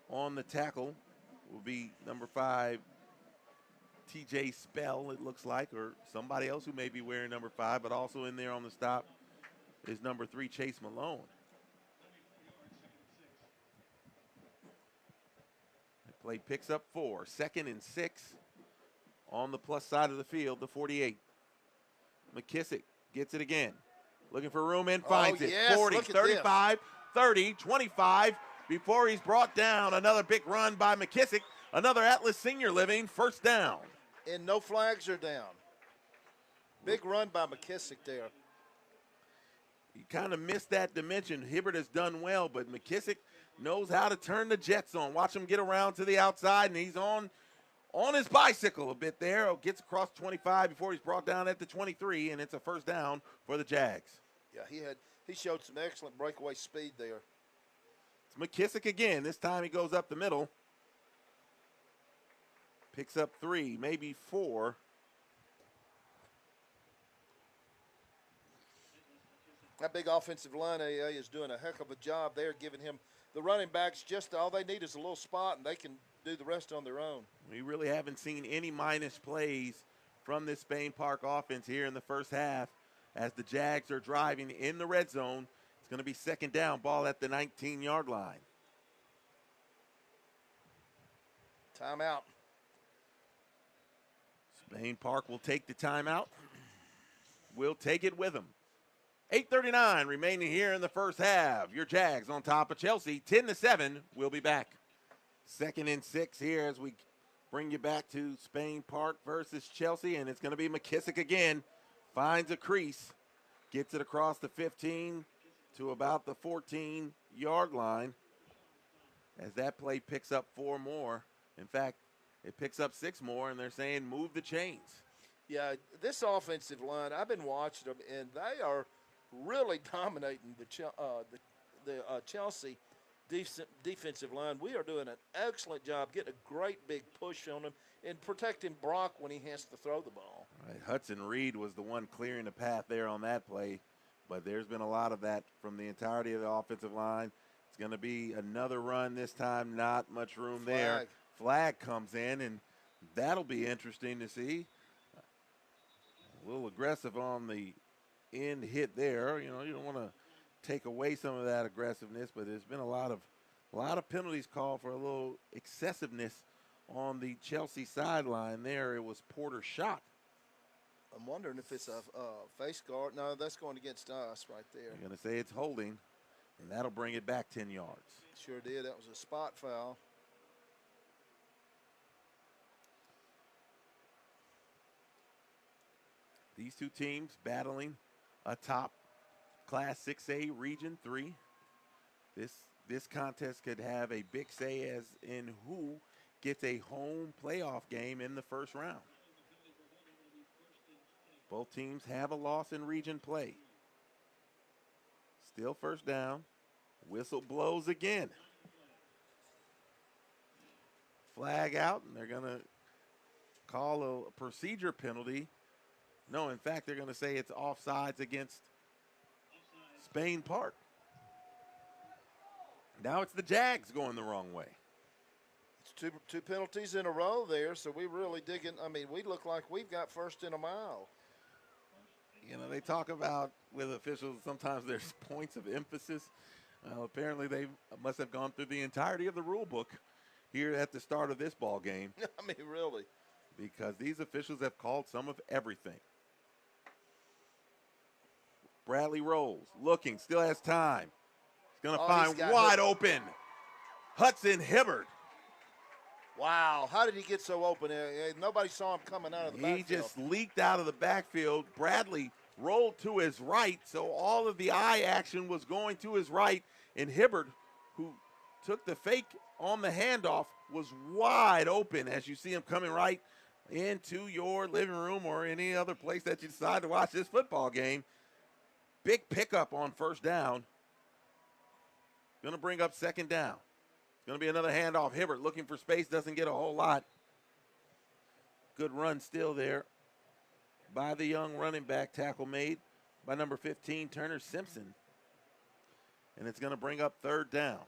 On the tackle will be number 5, T.J. Spell, it looks like, or somebody else who may be wearing number 5, but also in there on the stop is number 3, Chase Malone. The play picks up 4, 2nd and 6 on the plus side of the field, the 48. McKissick gets it again. Looking for room and finds it. Yes, 40, 35, 30, 25. Before he's brought down, another big run by McKissick. Another Atlas Senior Living 1st down. And no flags are down. Big run by McKissick there. You kind of missed that dimension. Hibbert has done well, but McKissick knows how to turn the Jets on. Watch him get around to the outside, and he's on on his bicycle a bit there. Gets across 25 before he's brought down at the 23, and it's a first down for the Jags. Yeah, he showed some excellent breakaway speed there. It's McKissick again. This time he goes up the middle. Picks up 3, maybe 4. That big offensive line, AA, is doing a heck of a job there, giving him the running backs just all they need is a little spot, and they can do the rest on their own. We really haven't seen any minus plays from this Spain Park offense here in the first half as the Jags are driving in the red zone. It's going to be second down, ball at the 19-yard line. Timeout. Spain Park will take the timeout. We'll take it with them. 8:39 remaining here in the first half. Your Jags on top of Chelsea, 10-7. We'll be back. 2nd and 6 here as we bring you back to Spain Park versus Chelsea, and it's going to be McKissick again. Finds a crease, gets it across the 15 to about the 14-yard line as that play picks up 4 more. In fact, it picks up 6 more, and they're saying move the chains. Yeah, this offensive line, I've been watching them, and they are really dominating the Chelsea defensive line. We are doing an excellent job getting a great big push on him and protecting Brock when he has to throw the ball. Right, Hudson Reed was the one clearing the path there on that play, but there's been a lot of that from the entirety of the offensive line. It's going to be another run this time, not much room there. Flag comes in, and that'll be interesting to see. A little aggressive on the end hit there. You know, you don't want to take away some of that aggressiveness, but there's been a lot of penalties called for a little excessiveness on the Chelsea sideline there. It was Porter's shot. I'm wondering if it's a face guard. No, that's going against us right there. I'm going to say it's holding, and that'll bring it back 10 yards. Sure did. That was a spot foul. These two teams battling atop Class 6A Region 3. This contest could have a big say as in who gets a home playoff game in the first round. Both teams have a loss in region play. Still first down. Whistle blows again. Flag out, and they're going to call a procedure penalty. No, in fact, they're going to say it's offsides against Spain Park. Now it's the Jags going the wrong way. It's two penalties in a row there, so we really digging. I mean, we look like we've got first in a mile. You know, they talk about with officials, sometimes there's points of emphasis. Apparently they must have gone through the entirety of the rule book here at the start of this ball game. I mean, really. Because these officials have called some of everything. Bradley rolls, looking, still has time. He's going to find wide open Hudson Hibbert. Wow, how did he get so open? Nobody saw him coming out of the backfield. He just leaked out of the backfield. Bradley rolled to his right, so all of the eye action was going to his right, and Hibbert, who took the fake on the handoff, was wide open as you see him coming right into your living room or any other place that you decide to watch this football game. Big pickup on first down. Going to bring up second down. It's going to be another handoff. Hibbert looking for space, doesn't get a whole lot. Good run still there by the young running back. Tackle made by number 15, Turner Simpson. And it's going to bring up third down.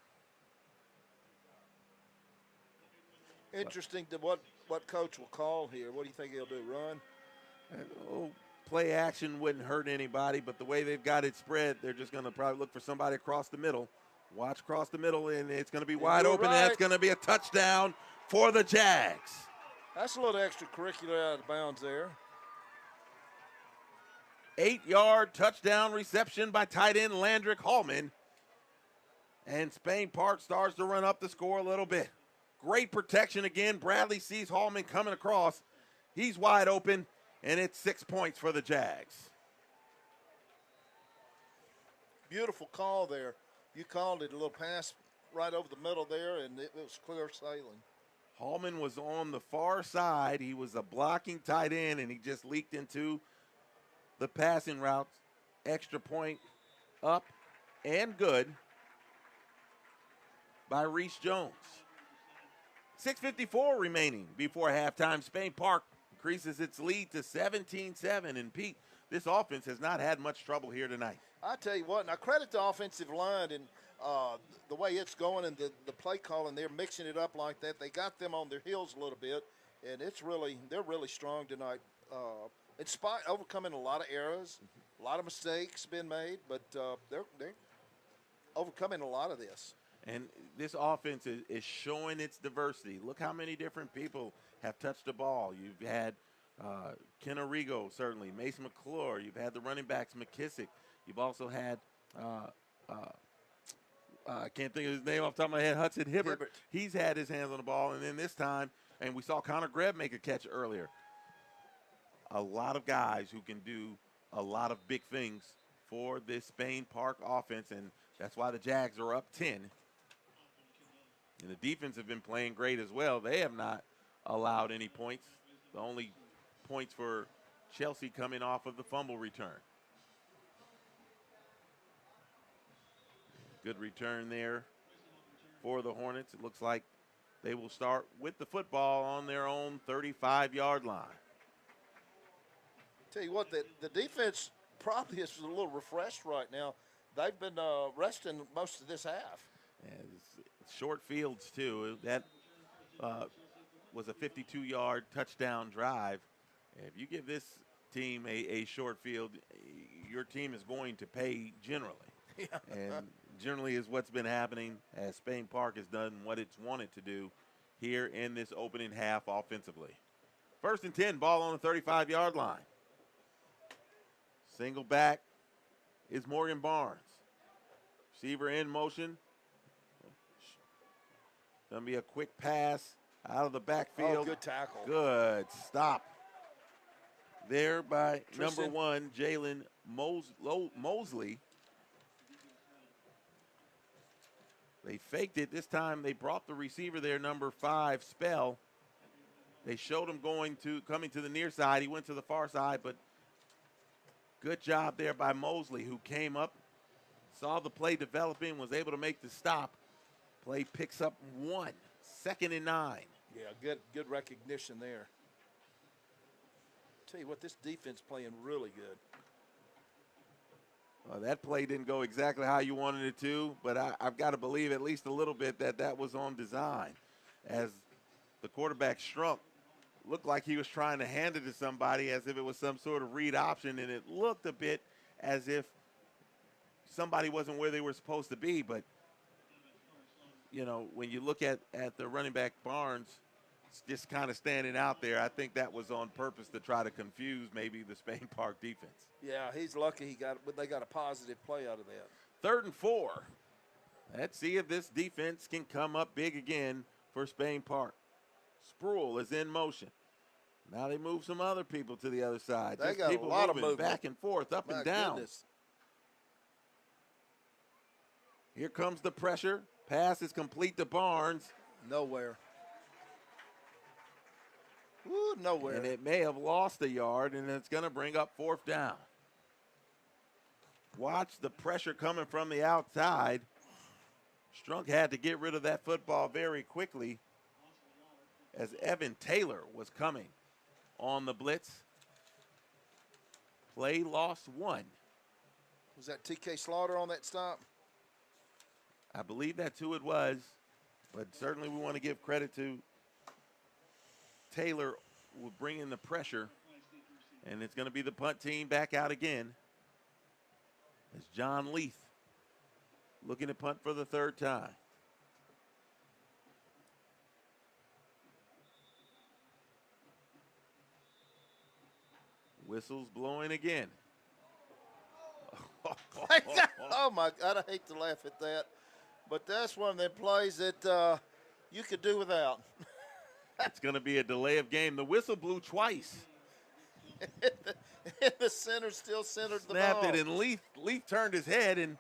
Interesting to what coach will call here. What do you think he'll do, run? Play action wouldn't hurt anybody, but the way they've got it spread, they're just going to probably look for somebody across the middle. Watch across the middle, and it's going to be wide open, and that's going to be a touchdown for the Jags. That's a little extracurricular out of bounds there. 8-yard touchdown reception by tight end Landrick Hallman. And Spain Park starts to run up the score a little bit. Great protection again. Bradley sees Hallman coming across. He's wide open, and it's 6 points for the Jags. Beautiful call there. You called it a little pass right over the middle there, and it was clear sailing. Hallman was on the far side. He was a blocking tight end, and he just leaked into the passing route. Extra point up and good by Reese Jones. 6:54 remaining before halftime. Spain Park increases its lead to 17-7. And Pete, this offense has not had much trouble here tonight. I tell you what, now credit the offensive line and the way it's going and the play calling. They're mixing it up like that. They got them on their heels a little bit, and they're really strong tonight. In spite overcoming a lot of errors, a lot of mistakes been made, but they're overcoming a lot of this. And this offense is showing its diversity. Look how many different people have touched the ball. You've had Ken Arrigo, certainly, Mason McClure. You've had the running backs, McKissick. You've also had, I can't think of his name off the top of my head, Hudson Hibbert. He's had his hands on the ball. And then this time, and we saw Connor Grebb make a catch earlier. A lot of guys who can do a lot of big things for this Spain Park offense, and that's why the Jags are up 10. And the defense have been playing great as well. They have not allowed any points. The only points for Chelsea coming off of the fumble return. Good return there for the Hornets. It looks like they will start with the football on their own 35-yard line. Tell you what, the defense probably is a little refreshed right now. They've been resting most of this half. And short fields, too. That was a 52-yard touchdown drive. If you give this team a short field, your team is going to pay generally. Yeah. And generally is what's been happening as Spain Park has done what it's wanted to do here in this opening half offensively. 1st and 10, ball on the 35-yard line. Single back is Morgan Barnes. Receiver in motion. Going to be a quick pass out of the backfield. Oh, good tackle. Good stop there by number 1, Jalen Mosley. They faked it. This time they brought the receiver there, number 5, Spell. They showed him coming to the near side. He went to the far side, but good job there by Mosley, who came up, saw the play developing, was able to make the stop. Play picks up 1, 2nd and 9. Yeah, good recognition there. Tell you what, this defense playing really good. That play didn't go exactly how you wanted it to, but I've got to believe at least a little bit that was on design. As the quarterback shrunk, looked like he was trying to hand it to somebody as if it was some sort of read option, and it looked a bit as if somebody wasn't where they were supposed to be. But, you know, when you look at the running back Barnes just kind of standing out there, I think that was on purpose to try to confuse maybe the Spain Park defense. Yeah, he's lucky they got a positive play out of that. 3rd and 4. Let's see if this defense can come up big again for Spain Park. Sproul is in motion. Now they move some other people to the other side. They Just got people a lot of moving movement. back and forth, up My and down. goodness. Here comes the pressure. Pass is complete to Barnes. Nowhere. Ooh, nowhere. And it may have lost a yard, and it's going to bring up 4th down. Watch the pressure coming from the outside. Strunk had to get rid of that football very quickly as Evan Taylor was coming on the blitz. Play lost 1. Was that TK Slaughter on that stop? I believe that's who it was, but certainly we want to give credit to Taylor will bring in the pressure, and it's going to be the punt team back out again. It's John Leith looking to punt for the 3rd time. Whistles blowing again. Oh, my God, I hate to laugh at that. But that's one of them plays that you could do without. It's going to be a delay of game. The whistle blew twice. The center still centered the Snapped ball. it, and Leith turned his head, and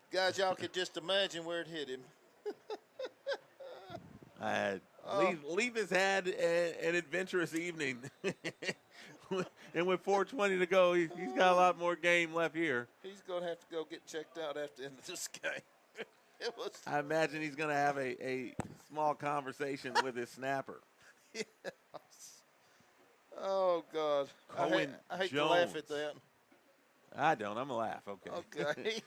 Guys, y'all could just imagine where it hit him. Leaf has had an adventurous evening. And with 4:20 to go, he's got a lot more game left here. He's going to have to go get checked out after the end of this game. I imagine he's going to have a small conversation with his snapper. Yes. Oh, God. Cohen I hate Jones. to laugh at that. I don't. I'm going to laugh. Okay. Okay.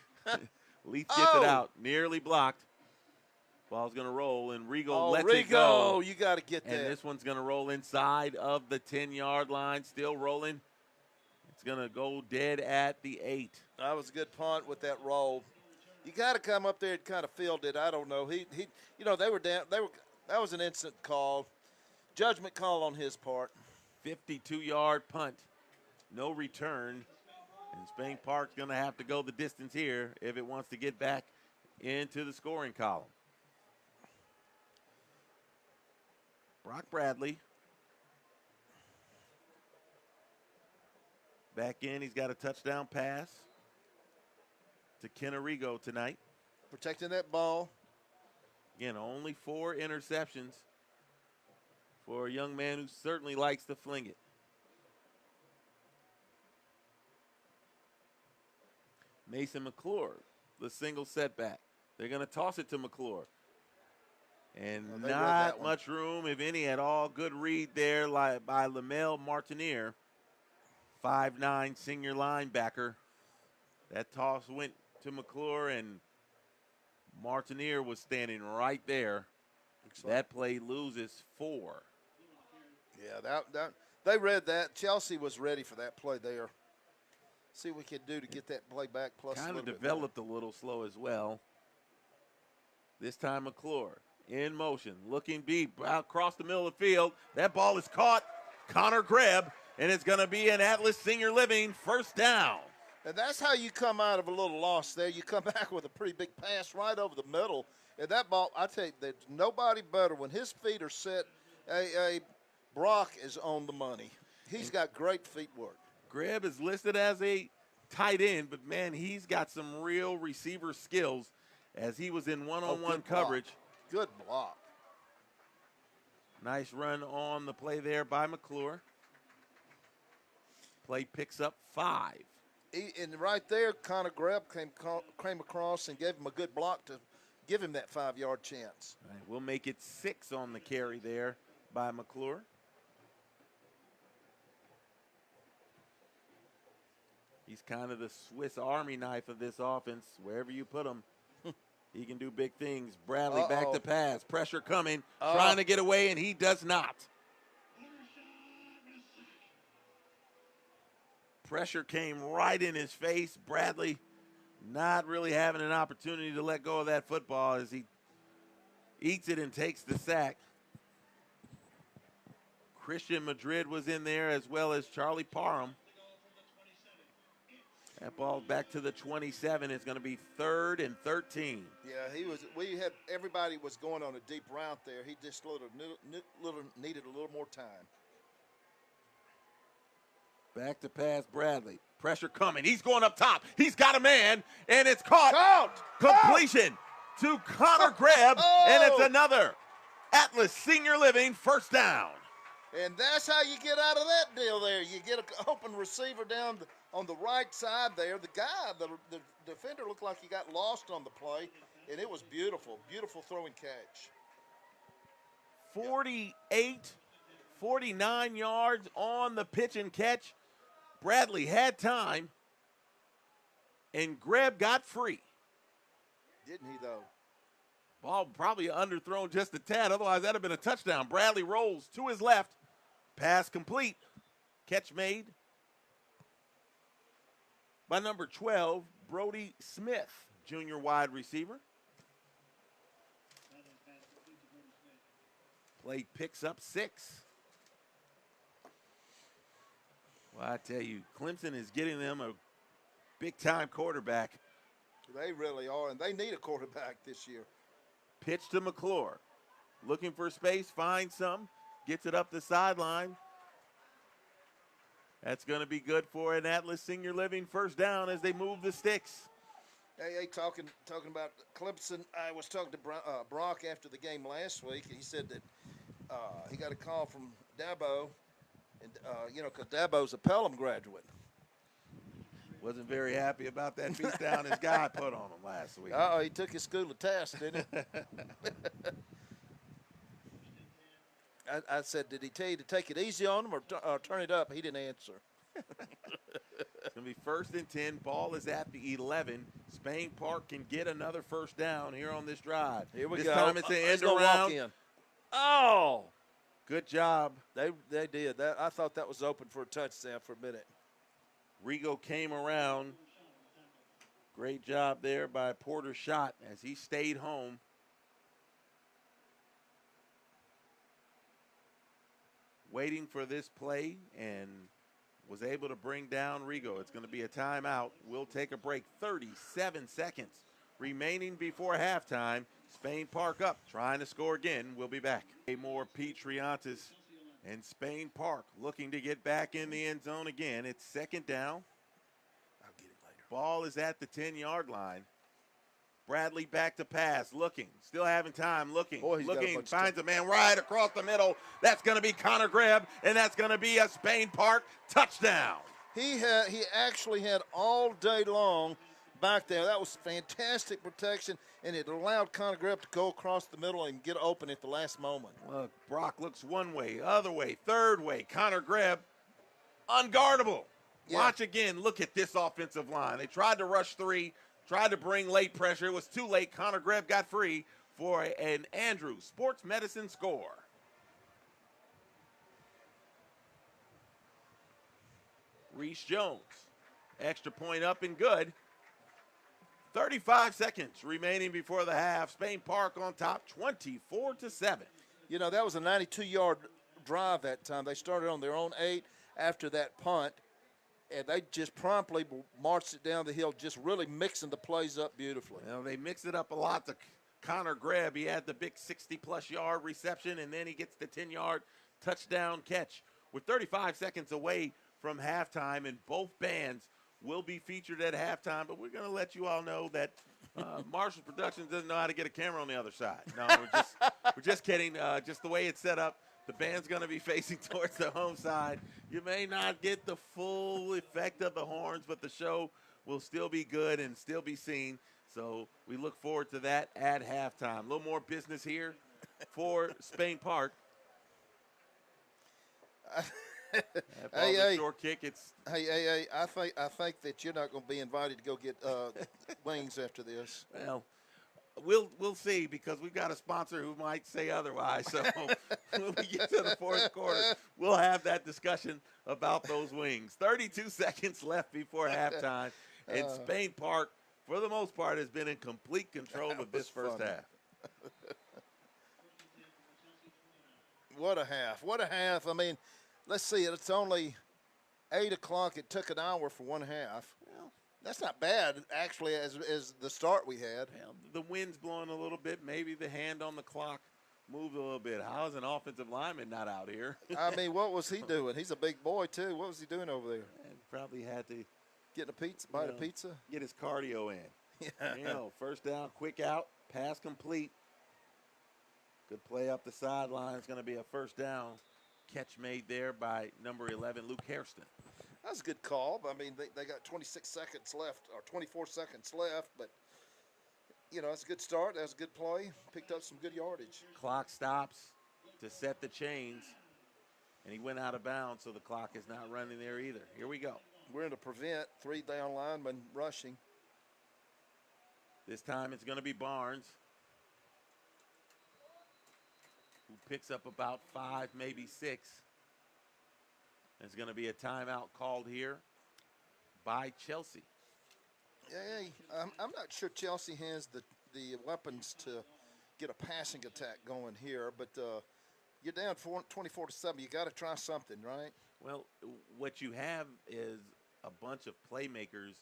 Leaf gets it out. Nearly blocked. Ball's going to roll, and Rigo lets it go. You got to get that. And this one's going to roll inside of the 10-yard line. Still rolling. It's going to go dead at the 8. That was a good punt with that roll. You got to come up there and kind of field it. I don't know. He they were down. That was an instant call. Judgment call on his part. 52-yard punt. No return. And Spain Park's going to have to go the distance here if it wants to get back into the scoring column. Brock Bradley back in. He's got a touchdown pass to Kenarigo tonight. Protecting that ball. Again, only 4 interceptions for a young man who certainly likes to fling it. Mason McClure, the single setback. They're going to toss it to McClure. And not much room, if any, at all. Good read there by Lamel Martinier, 5'9" senior linebacker. That toss went to McClure, and Martinier was standing right there. That play loses 4. Yeah, they read that. Chelsea was ready for that play there. See what we could do to get that play back. Plus, kind of developed a little slow as well. This time McClure in motion, looking deep across the middle of the field. That ball is caught. Connor Grebb, and it's going to be an Atlas Senior Living first down. And that's how you come out of a little loss there. You come back with a pretty big pass right over the middle. And that ball, I tell you, there's nobody better. When his feet are set, Brock is on the money. He's got great feet work. Grebb is listed as a tight end, but, man, he's got some real receiver skills as he was in one-on-one coverage. Good block. Nice run on the play there by McClure. Play picks up 5. And right there, Connor Grebb came across and gave him a good block to give him that 5-yard chance. All right, we'll make it 6 on the carry there by McClure. He's kind of the Swiss Army knife of this offense. Wherever you put him, he can do big things. Bradley back to pass. Pressure coming, trying to get away, and he does not. Pressure came right in his face. Bradley not really having an opportunity to let go of that football as he eats it and takes the sack. Christian Madrid was in there as well as Charlie Parham. That ball back to the 27. It's going to be 3rd and 13. Yeah, everybody was going on a deep route there. He just needed a little more time. Back to pass Bradley. Pressure coming. He's going up top. He's got a man, and it's caught. Completion to Connor Grebb, and it's another Atlas Senior Living first down. And that's how you get out of that deal there. You get an open receiver down on the right side there. The defender looked like he got lost on the play, and it was beautiful. Beautiful throwing catch. 49 yards on the pitch and catch. Bradley had time, and Grebb got free. Didn't he, though? Ball probably underthrown just a tad. Otherwise, that would have been a touchdown. Bradley rolls to his left. Pass complete. Catch made by number 12, Brody Smith, junior wide receiver. Play picks up 6. Well, I tell you, Clemson is getting them a big-time quarterback. They really are, and they need a quarterback this year. Pitch to McClure. Looking for space, finds some, gets it up the sideline. That's going to be good for an Atlas Senior Living first down as they move the sticks. Hey, talking about Clemson. I was talking to Brock after the game last week. He said that he got a call from Dabo, and because Dabo's a Pelham graduate. Wasn't very happy about that beatdown his guy put on him last week. He took his school to task, didn't he? I said, did he tell you to take it easy on him or turn it up? He didn't answer. It's going to be 1st and 10. Ball is at the 11. Spain Park can get another first down here on this drive. Here we this go. This time it's an end walk around. In. Oh! Good job. They did that. I thought that was open for a touchdown for a minute. Rigo came around. Great job there by Porter Schott as he stayed home. Waiting for this play and was able to bring down Rigo. It's going to be a timeout. We'll take a break. 37 seconds remaining before halftime. Spain Park up, trying to score again. We'll be back. More Pete Triantis and Spain Park looking to get back in the end zone again. It's 2nd down. I'll get it later. Ball is at the 10-yard line. Bradley back to pass, looking, still having time, looking, finds a man right across the middle. That's going to be Connor Grebb, and that's going to be a Spain Park touchdown. He actually had all day long back there. That was fantastic protection, and it allowed Connor Grebb to go across the middle and get open at the last moment. Look, Brock looks one way, other way, third way. Connor Grebb, unguardable. Yeah. Watch again. Look at this offensive line. They tried to rush 3. Tried to bring late pressure. It was too late. Connor Grebb got free for an Andrews Sports Medicine score. Reese Jones, extra point up and good. 35 seconds remaining before the half. Spain Park on top, 24-7. You know, that was a 92-yard drive that time. They started on their own 8 after that punt. And they just promptly marched it down the hill, just really mixing the plays up beautifully. Well, they mixed it up a lot to Connor Grebb. He had the big 60-plus yard reception, and then he gets the 10-yard touchdown catch. We're 35 seconds away from halftime, and both bands will be featured at halftime. But we're going to let you all know that Marshall Productions doesn't know how to get a camera on the other side. No, we're just kidding. Just the way it's set up. The band's going to be facing towards the home side. You may not get the full effect of the horns, but the show will still be good and still be seen. So we look forward to that at halftime. A little more business here for Spain Park. Short kick. It's hey. I think that you're not going to be invited to go get wings after this. Well, we'll see, because we've got a sponsor who might say otherwise. So when we get to the 4th quarter, we'll have that discussion about those wings. 32 seconds left before halftime, and Spain Park, for the most part, has been in complete control of this first half. What a half. What a half. I mean, let's see. It's only 8 o'clock. It took an hour for one half. Well, that's not bad, actually, as the start we had. Well, the wind's blowing a little bit. Maybe the hand on the clock moved a little bit. How is an offensive lineman not out here? I mean, what was he doing? He's a big boy, too. What was he doing over there? And probably had to get a pizza, bite a pizza? Get his cardio in. Yeah. First down, quick out, pass complete. Good play up the sideline. It's going to be a first down. Catch made there by number 11, Luke Hairston. That was a good call. I mean, they got 26 seconds left, or 24 seconds left, but, it's a good start. That was a good play. Picked up some good yardage. Clock stops to set the chains, and he went out of bounds, so the clock is not running there either. Here we go. We're in a prevent, 3 down linemen rushing. This time it's going to be Barnes, who picks up about 5, maybe 6. There's going to be a timeout called here by Chelsea. Yeah, I'm not sure Chelsea has the weapons to get a passing attack going here, but you're down 24-7. You got to try something, right? Well, what you have is a bunch of playmakers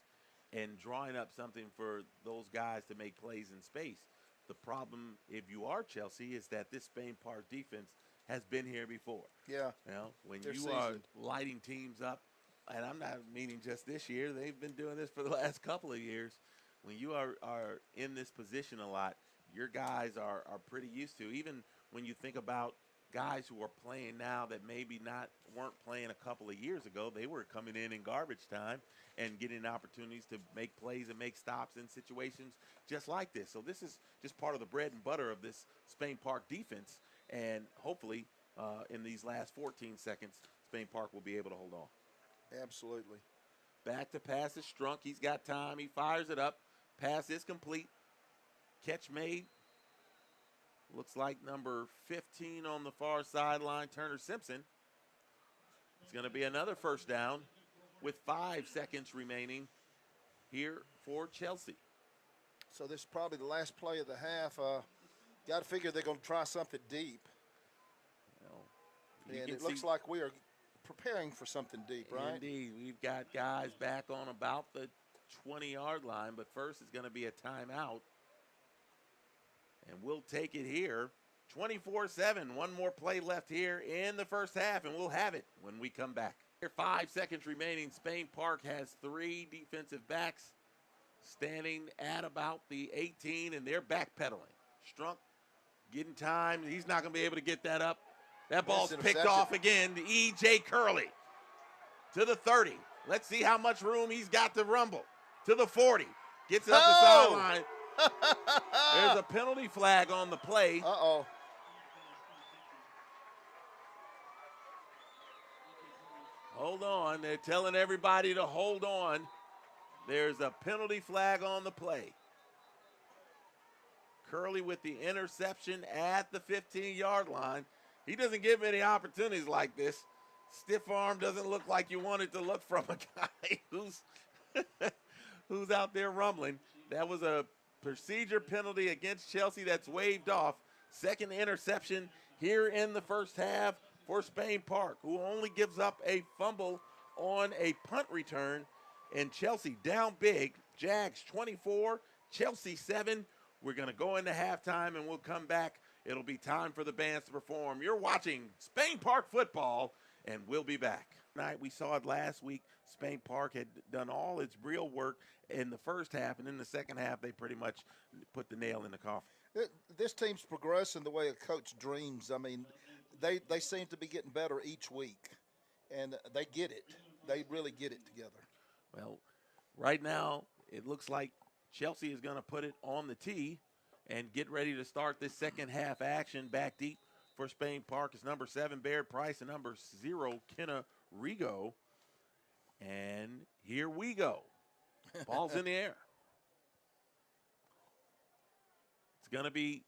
and drawing up something for those guys to make plays in space. The problem, if you are Chelsea, is that this Spain Park defense has been here before. Yeah. When you are lighting teams up, and I'm not meaning just this year, they've been doing this for the last couple of years. when you are in this position a lot, your guys are pretty used to. Even when you think about guys who are playing now that maybe weren't playing a couple of years ago, they were coming in garbage time and getting opportunities to make plays and make stops in situations just like this. So this is just part of the bread and butter of this Spain Park defense, and hopefully in these last 14 seconds, Spain Park will be able to hold on. Absolutely. Back to pass is Strunk. He's got time. He fires it up. Pass is complete. Catch made. Looks like number 15 on the far sideline, Turner Simpson. It's going to be another first down with 5 seconds remaining here for Chelsea. So this is probably the last play of the half. Got to figure they're going to try something deep. Well, and it looks like we are preparing for something deep, right? Indeed. We've got guys back on about the 20-yard line, but first it's going to be a timeout. And we'll take it here. 24-7. One more play left here in the first half, and we'll have it when we come back. 5 seconds remaining. Spain Park has 3 defensive backs standing at about the 18, and they're backpedaling. Strunk getting time. He's not going to be able to get that up. That ball's picked off again to E.J. Curley. To the 30. Let's see how much room he's got to rumble. To the 40. Gets it up the sideline. There's a penalty flag on the play. Uh-oh. Hold on. They're telling everybody to hold on. There's a penalty flag on the play. Curley with the interception at the 15-yard line. He doesn't give many opportunities like this. Stiff arm doesn't look like you want it to look from a guy who's out there rumbling. That was a procedure penalty against Chelsea that's waved off. Second interception here in the first half for Spain Park, who only gives up a fumble on a punt return. And Chelsea down big. Jags 24, Chelsea 7. We're going to go into halftime, and we'll come back. It'll be time for the bands to perform. You're watching Spain Park football, and we'll be back. Tonight, we saw it last week. Spain Park had done all its real work in the first half, and in the second half, they pretty much put the nail in the coffin. This team's progressing the way a coach dreams. I mean, they seem to be getting better each week, and they get it. They really get it together. Well, right now, it looks like Chelsea is going to put it on the tee and get ready to start this second half action. Back deep for Spain Park is number 7, Baird Price, and number 0, Kenna Rigo. And here we go. Ball's in the air. It's going to be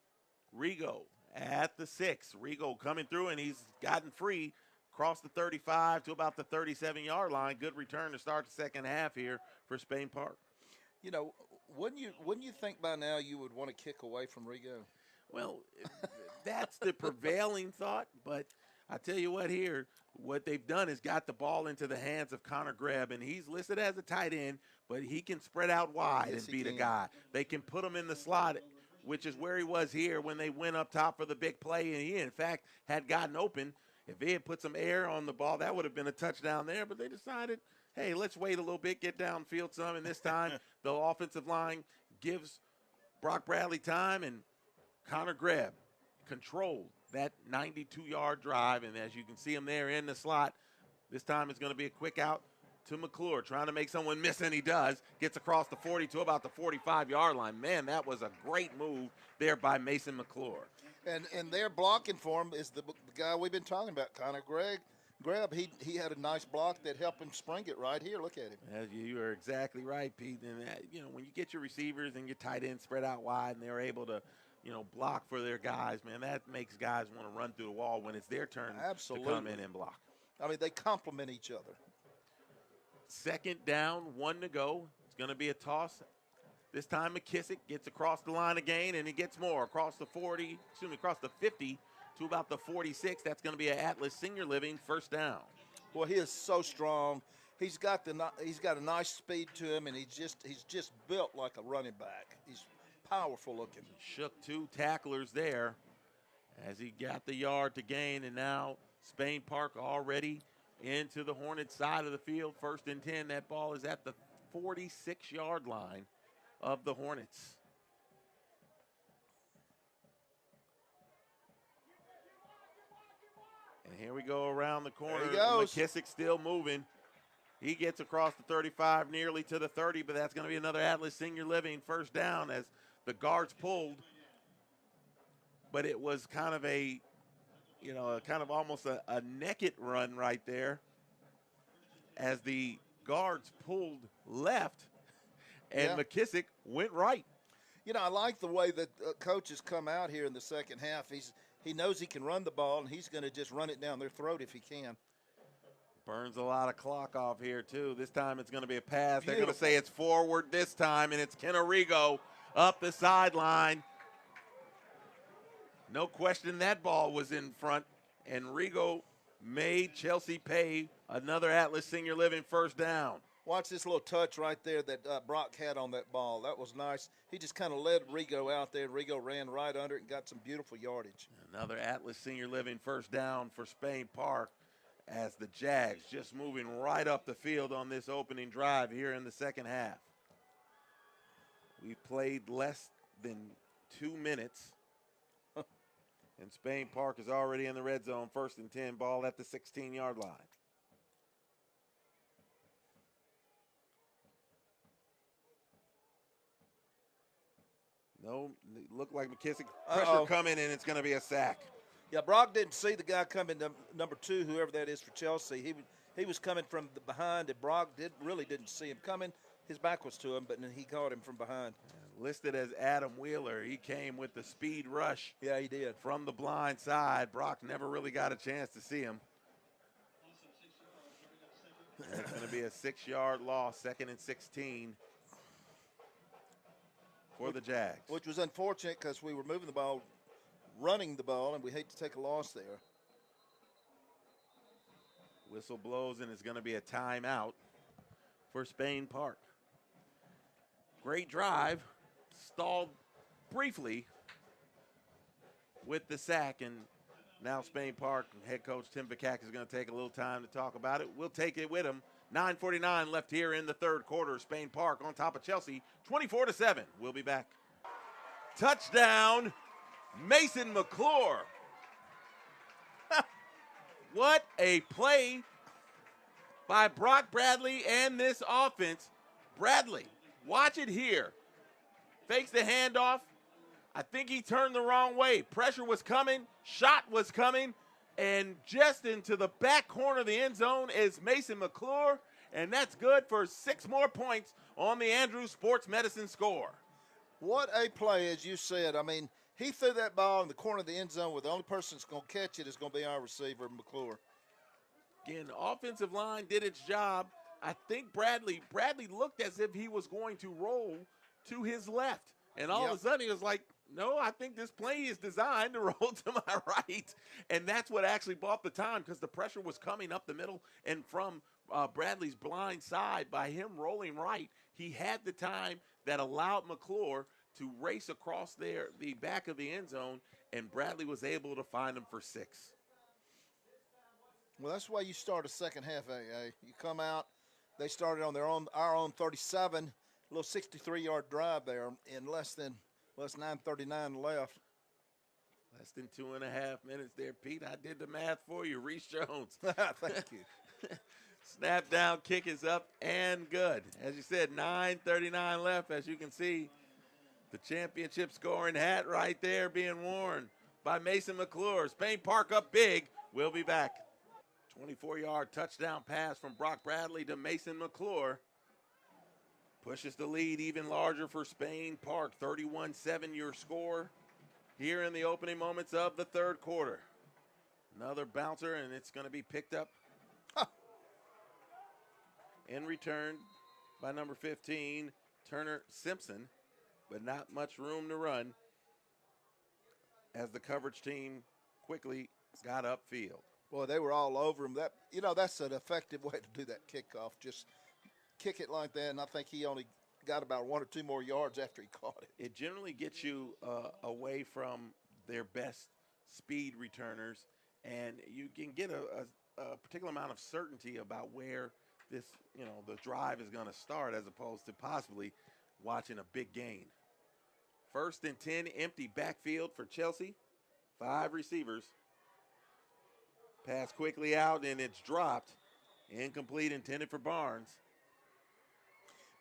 Rigo at the 6. Rigo coming through, and he's gotten free across the 35 to about the 37-yard line. Good return to start the second half here for Spain Park. You know, wouldn't you think by now you would want to kick away from Rigo? Well, that's the prevailing thought, but I tell you what here, what they've done is got the ball into the hands of Connor Grebb, and he's listed as a tight end, but he can spread out wide and beat a guy. They can put him in the slot, which is where he was here when they went up top for the big play, and he, in fact, had gotten open. If they had put some air on the ball, that would have been a touchdown there, but they decided, hey, let's wait a little bit, get downfield some, and this time the offensive line gives Brock Bradley time, and Connor Grebb controlled that 92-yard drive, and as you can see him there in the slot, this time it's going to be a quick out to McClure, trying to make someone miss, and he does. Gets across the 40 to about the 45-yard line. Man, that was a great move there by Mason McClure. And they're blocking for him is the guy we've been talking about, Connor Grebb. He had a nice block that helped him spring it right here. Look at him. You are exactly right, Pete. And when you get your receivers and your tight ends spread out wide and they're able to, block for their guys, man, that makes guys want to run through the wall when it's their turn to come in and block. I mean, they complement each other. Second down, 1 to go. It's going to be a toss. This time McKissick gets across the line again, and he gets more across the 50 to about the 46. That's going to be an Atlas Senior Living first down. Boy, he is so strong. He's got a nice speed to him, and he's just built like a running back. He's powerful looking. Shook 2 tacklers there as he got the yard to gain, and now Spain Park already into the Hornets side of the field. 1st and 10. That ball is at the 46-yard line of the Hornets. And here we go around the corner. There he goes. McKissick still moving. He gets across the 35, nearly to the 30, but that's going to be another Atlas Senior Living first down as the guards pulled. But it was kind of a, kind of almost a naked run right there as the guards pulled left and McKissick went right. I like the way that coaches come out here in the second half. He knows he can run the ball, and he's going to just run it down their throat if he can. Burns a lot of clock off here, too. This time it's going to be a pass. Beautiful. They're going to say it's forward this time, and it's Kenarigo up the sideline. No question that ball was in front, and Rigo made Chelsea pay another Atlas Senior Living first down. Watch this little touch right there that Brock had on that ball. That was nice. He just kind of led Rigo out there. Rigo ran right under it and got some beautiful yardage. Another Atlas Senior Living first down for Spain Park as the Jags just moving right up the field on this opening drive here in the second half. We've played less than 2 minutes. And Spain Park is already in the red zone, 1st and 10, ball at the 16-yard line. No, looked like McKissick. Pressure coming, and it's going to be a sack. Yeah, Brock didn't see the guy coming to number 2, whoever that is for Chelsea. He was coming from the behind, and Brock really didn't see him coming. His back was to him, but then he caught him from behind. Listed as Adam Wheeler. He came with the speed rush. Yeah, he did. From the blind side. Brock never really got a chance to see him. It's going to be a 6-yard loss, 2nd and 16 for the Jags. Which was unfortunate because we were moving the ball, running the ball, and we hate to take a loss there. Whistle blows, and it's going to be a timeout for Spain Park. Great drive, stalled briefly with the sack, and now Spain Park head coach Tim Vakak is going to take a little time to talk about it. We'll take it with him. 9:49 left here in the third quarter. Spain Park on top of Chelsea, 24-7. We'll be back. Touchdown, Mason McClure. What a play by Brock Bradley and this offense. Bradley, watch it here. Fakes the handoff. I think he turned the wrong way. Pressure was coming. Shot was coming. And just into the back corner of the end zone is Mason McClure. And that's good for 6 more points on the Andrews Sports Medicine score. What a play, as you said. I mean, he threw that ball in the corner of the end zone where the only person that's going to catch it is going to be our receiver, McClure. Again, the offensive line did its job. I think Bradley looked as if he was going to roll to his left. And all of a sudden he was like, no, I think this play is designed to roll to my right. And that's what actually bought the time because the pressure was coming up the middle and from Bradley's blind side. By him rolling right, he had the time that allowed McClure to race across the back of the end zone, and Bradley was able to find him for 6. Well, that's why you start a second half, AA. You come out, they started on our own 37, a little 63-yard drive there in less than 9:39 left. Less than 2.5 minutes there, Pete. I did the math for you. Reese Jones. Thank you. Snap down, kick is up and good. As you said, 9:39 left. As you can see, the championship scoring hat right there being worn by Mason McClure. Spain Park up big. We'll be back. 24-yard touchdown pass from Brock Bradley to Mason McClure. Pushes the lead even larger for Spain Park. 31-7 your score here in the opening moments of the third quarter. Another bouncer, and it's going to be picked up in return by number 15, Turner Simpson, but not much room to run as the coverage team quickly got upfield. Boy, they were all over him. That's an effective way to do that kickoff. Just kick it like that, and I think he only got about 1 or 2 more yards after he caught it. It generally gets you away from their best speed returners, and you can get a particular amount of certainty about where this, the drive is going to start, as opposed to possibly watching a big gain. 1st and 10, empty backfield for Chelsea. 5 receivers. Pass quickly out, and it's dropped. Incomplete, intended for Barnes.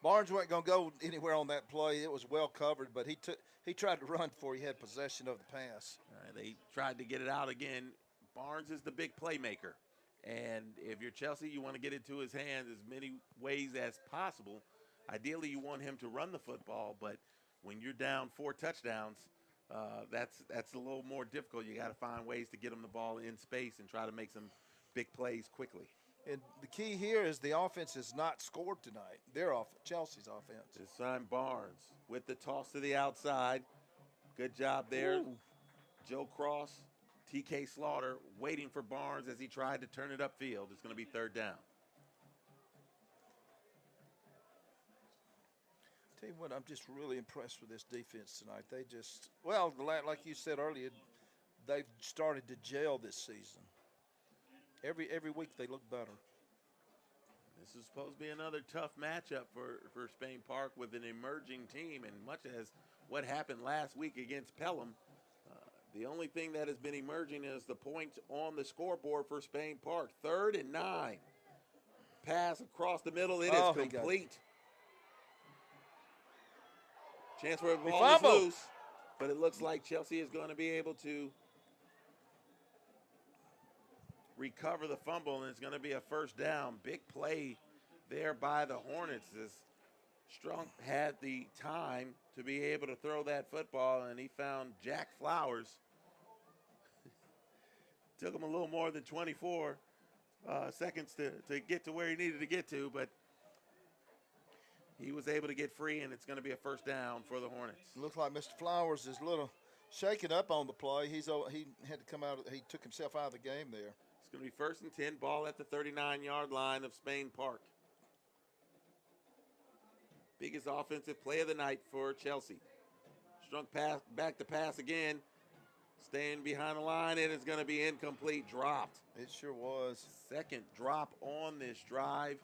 Barnes wasn't going to go anywhere on that play. It was well covered, but he tried to run before he had possession of the pass. They tried to get it out again. Barnes is the big playmaker. And if you're Chelsea, you want to get it to his hands as many ways as possible. Ideally, you want him to run the football, but when you're down 4 touchdowns, that's a little more difficult. You got to find ways to get him the ball in space and try to make some big plays quickly. And the key here is the offense has not scored tonight. Chelsea's offense. This time Barnes with the toss to the outside. Good job there. Ooh. Joe Cross, TK Slaughter waiting for Barnes as he tried to turn it upfield. It's going to be 3rd down. Tell you what, I'm just really impressed with this defense tonight. They just, well, like you said earlier, they've started to gel this season. Every week they look better. This is supposed to be another tough matchup for Spain Park with an emerging team, and much as what happened last week against Pelham, the only thing that has been emerging is the points on the scoreboard for Spain Park. 3rd and 9. Pass across the middle. It is complete. Chance for a ball is loose, but it looks like Chelsea is going to be able to recover the fumble, and it's going to be a 1st down. Big play there by the Hornets as Strunk had the time to be able to throw that football, and he found Jack Flowers. Took him a little more than 24 seconds to get to where he needed to get to, but he was able to get free, and it's going to be a 1st down for the Hornets. Looks like Mr. Flowers is a little shaken up on the play. He had to come out. He took himself out of the game there. It's going to be 1st and 10, ball at the 39-yard line of Spain Park. Biggest offensive play of the night for Chelsea. Strunk pass, back to pass again. Staying behind the line, and it's going to be incomplete, dropped. It sure was. 2nd drop on this drive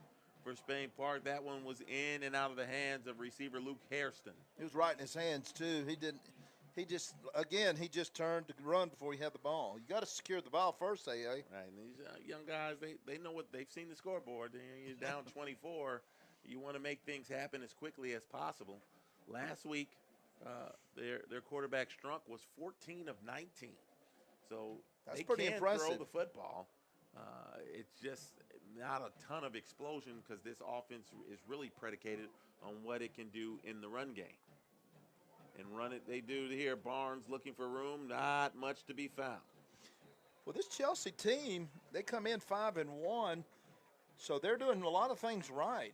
for Spain Park. That one was in and out of the hands of receiver Luke Hairston. He was right in his hands, too. He just turned to run before he had the ball. You got to secure the ball first, AA. Right, and these young guys, they know what they've seen the scoreboard. You're down 24. You want to make things happen as quickly as possible. Last week, their quarterback Strunk was 14 of 19. So that's they pretty can impressive. Throw the football. It's just not a ton of explosion because this offense is really predicated on what it can do in the run game. And run it they do here. Barnes looking for room, not much to be found. Well, this Chelsea team, they come in 5-1, so they're doing a lot of things right.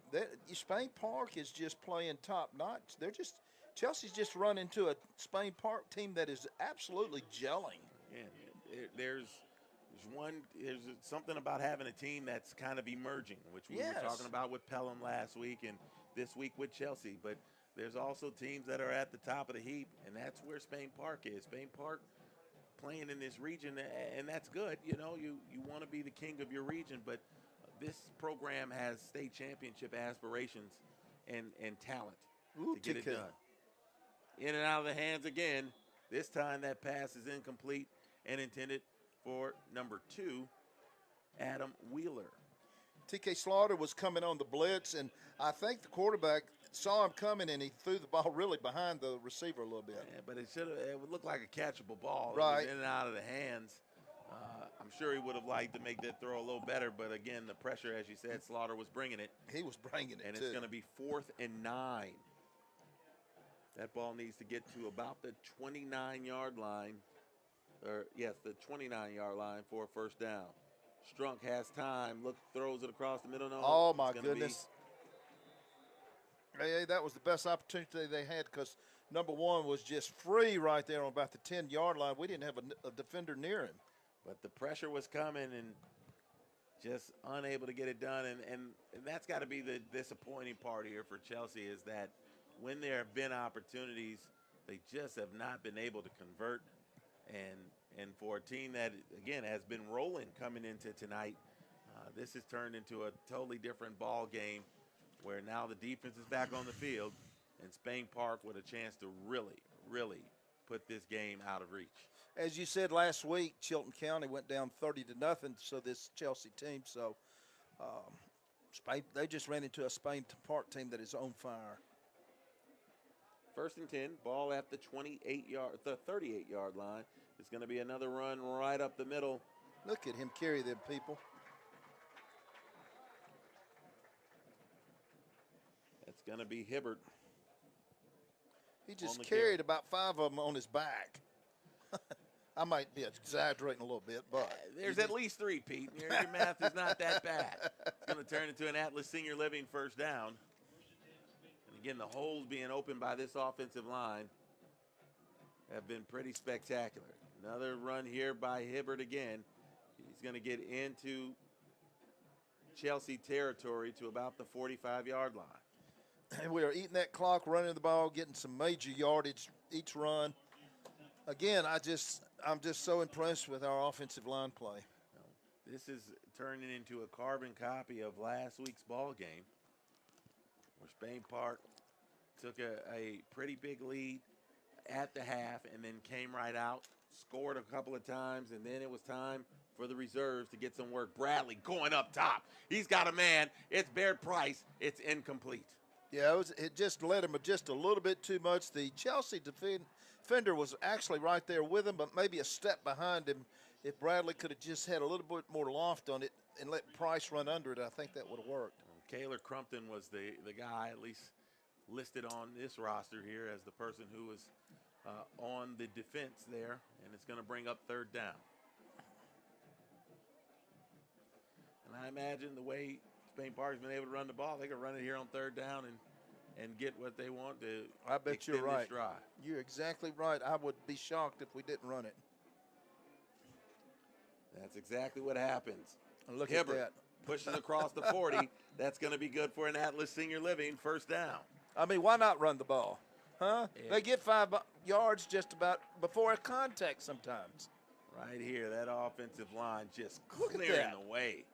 Spain Park is just playing top notch. Chelsea's just run into a Spain Park team that is absolutely gelling. Yeah, there's something about having a team that's kind of emerging, which we were talking about with Pelham last week and this week with Chelsea. But there's also teams that are at the top of the heap, and that's where Spain Park is. Spain Park playing in this region, and that's good. You want to be the king of your region, but this program has state championship aspirations and talent to get it done. In and out of the hands again. This time that pass is incomplete and intended for number 2, Adam Wheeler. TK Slaughter was coming on the blitz, and I think the quarterback saw him coming, and he threw the ball really behind the receiver a little bit. Yeah, but it would look like a catchable ball. Right. It was in and out of the hands. I'm sure he would have liked to make that throw a little better, but again, the pressure, as you said, Slaughter was bringing it. He was bringing it, and too. It's going to be 4th and 9. That ball needs to get to about the 29-yard line. The 29-yard line for a 1st down. Strunk has time. Throws it across the middle. No, oh, my goodness. Hey, that was the best opportunity they had because number 1 was just free right there on about the 10-yard line. We didn't have a defender near him. But the pressure was coming and just unable to get it done. And that's got to be the disappointing part here for Chelsea is that when there have been opportunities, they just have not been able to convert. And for a team that, again, has been rolling coming into tonight, this has turned into a totally different ball game where now the defense is back on the field and Spain Park with a chance to really, really put this game out of reach. As you said last week, Chilton County went down 30-0. So this Chelsea team. So Spain, they just ran into a Spain Park team that is on fire. 1st and 10, ball at the 38-yard line. It's going to be another run right up the middle. Look at him carry them people. It's going to be Hibbert. He just carried about 5 of them on his back. I might be exaggerating a little bit, but. There's at least 3, Pete. Your math is not that bad. It's going to turn into an Atlas Senior Living first down. And again, the holes being opened by this offensive line have been pretty spectacular. Another run here by Hibbert again. He's going to get into Chelsea territory to about the 45-yard line. And we are eating that clock, running the ball, getting some major yardage each run. Again, I'm just so impressed with our offensive line play. This is turning into a carbon copy of last week's ball game, where Spain Park took a pretty big lead at the half and then came right out, scored a couple of times, and then it was time for the reserves to get some work. Bradley going up top. He's got a man. It's Baird Price. It's incomplete. Yeah, it just led him just a little bit too much. The Chelsea defender was actually right there with him, but maybe a step behind him. If Bradley could have just had a little bit more loft on it and let Price run under it, I think that would have worked. Kaylor Crumpton was the guy, at least listed on this roster here, as the person who was on the defense there, and it's going to bring up 3rd down. And I imagine the way Spain Park's been able to run the ball, they can run it here on 3rd down and get what they want to. I bet you're right. This drive. You're exactly right. I would be shocked if we didn't run it. That's exactly what happens. And look Hibbert at that. Pushes across the 40. That's going to be good for an Atlas Senior Living first down. I mean, why not run the ball? Huh? Yeah. They get 5 yards just about before a contact sometimes. Right here, that offensive line just Look at clearing that. the way.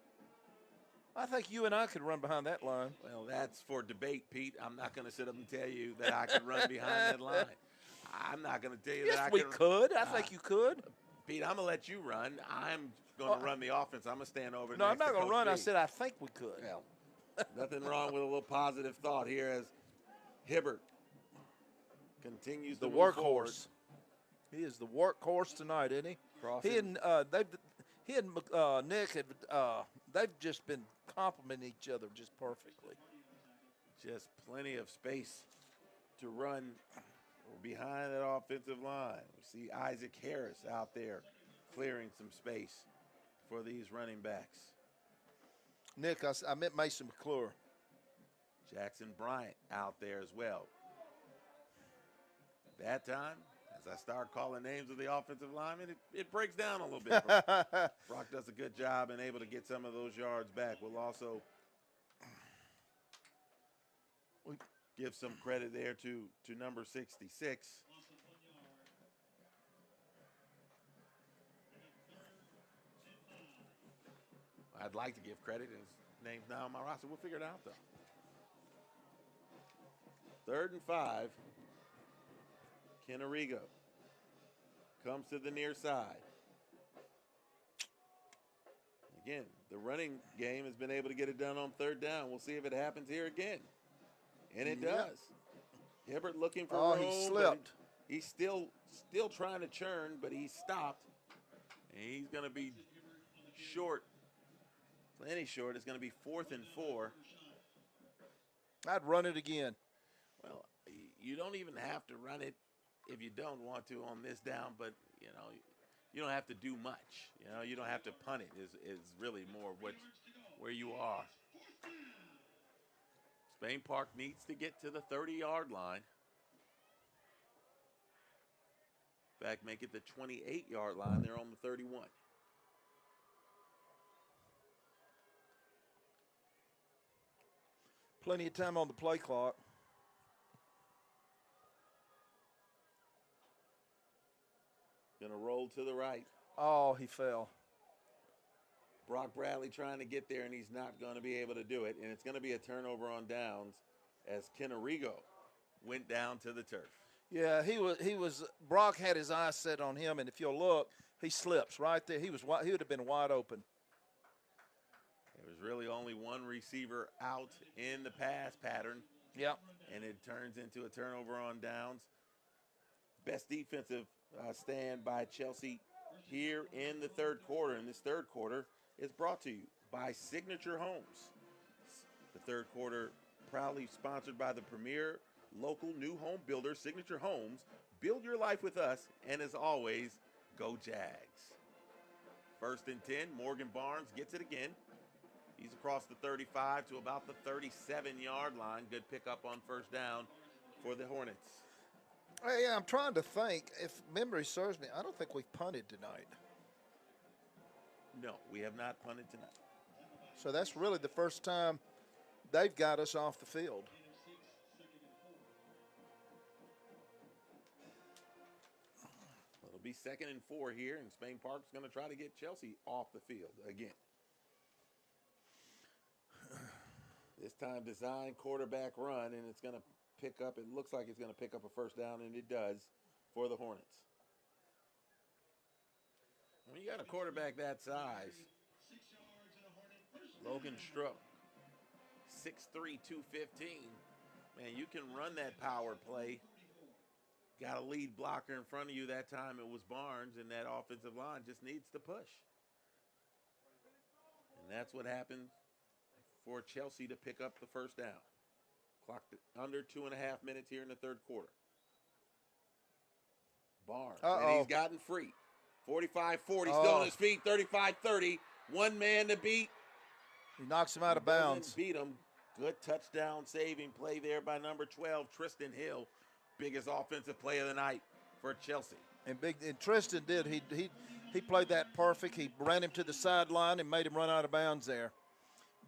I think you and I could run behind that line. Well, that's for debate, Pete. I'm not going to sit up and tell you that I could run behind that line. I'm not going to tell you that I Yes, we could. I think you could. Pete, I'm going to let you run. I'm going to run the offense. I'm going to stand over No, I'm next not to going to Coach run. B. I said I think we could. Well, nothing wrong with a little positive thought here as Hibbert continues The to move workhorse. forward. He is the workhorse tonight, isn't he? Crossing. He and Nick they've just been complimenting each other just perfectly. Just plenty of space to run behind that offensive line. We see Isaac Harris out there clearing some space for these running backs. Nick, I meant Mason McClure. Jackson Bryant out there as well. That time, as I start calling names of the offensive linemen, it breaks down a little bit. Brock does a good job and able to get some of those yards back. We'll also give some credit there to number 66. I'd like to give credit. His name's now on my roster. We'll figure it out, though. 3rd and 5. Kenarigo comes to the near side. Again, the running game has been able to get it done on 3rd down. We'll see if it happens here again. And it does. Hibbert looking for room. He slipped. He's still trying to churn, but he stopped. And he's going to be short. Plenty short. It's going to be 4th and 4. I'd run it again. Well, you don't even have to run it if you don't want to on this down, but, you know, you don't have to do much. You know, you don't have to punt it is really more where you are. Spain Park needs to get to the 30-yard line. In fact, make it the 28-yard line. They're on the 31. Plenty of time on the play clock. Going to roll to the right. Oh, he fell. Brock Bradley trying to get there, and he's not going to be able to do it. And it's going to be a turnover on downs as Kenarigo went down to the turf. Yeah, Brock had his eyes set on him, and if you'll look, he slips right there. He would have been wide open. There was really only one receiver out in the pass pattern. Yep. And it turns into a turnover on downs. Best defensive stand by Chelsea here in the third quarter. And this third quarter is brought to you by Signature Homes. The third quarter proudly sponsored by the premier local new home builder, Signature Homes. Build your life with us, and as always, go Jags. 1st and 10, Morgan Barnes gets it again. He's across the 35 to about the 37-yard line. Good pickup on first down for the Hornets. Hey, I'm trying to think. If memory serves me, I don't think we've punted tonight. No, we have not punted tonight. So that's really the first time they've got us off the field. It'll be 2nd and 4 here, and Spain Park's going to try to get Chelsea off the field again. This time design quarterback run, and it's going to pick up, it looks like it's going to pick up a first down, and it does for the Hornets. When you got a quarterback that size, Logan Struck, 6'3", 215, man, you can run that power play. Got a lead blocker in front of you. That time it was Barnes, and that offensive line just needs to push. And that's what happened for Chelsea to pick up the first down. Clocked under 2.5 minutes here in the third quarter. Barnes, and he's gotten free. 45-40, still on his feet, 35-30. One man to beat. He knocks him out of bounds. Beat him. Good touchdown saving play there by number 12, Tristan Hill. Biggest offensive play of the night for Chelsea. And Tristan did. He played that perfect. He ran him to the sideline and made him run out of bounds there.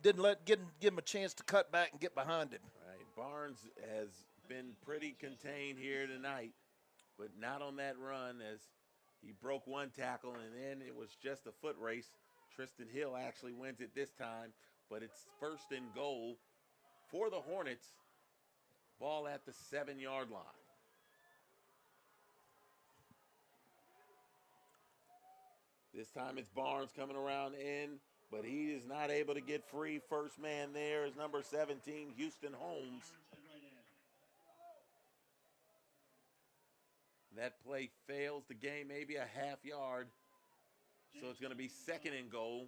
Didn't give him a chance to cut back and get behind him. Right. Barnes has been pretty contained here tonight, but not on that run as he broke one tackle, and then it was just a foot race. Tristan Hill actually wins it this time, but it's 1st and goal for the Hornets. Ball at the 7-yard line. This time it's Barnes coming around in, but he is not able to get free. First man there is number 17, Houston Holmes. That play fails to gain maybe a half yard. So it's going to be 2nd and goal.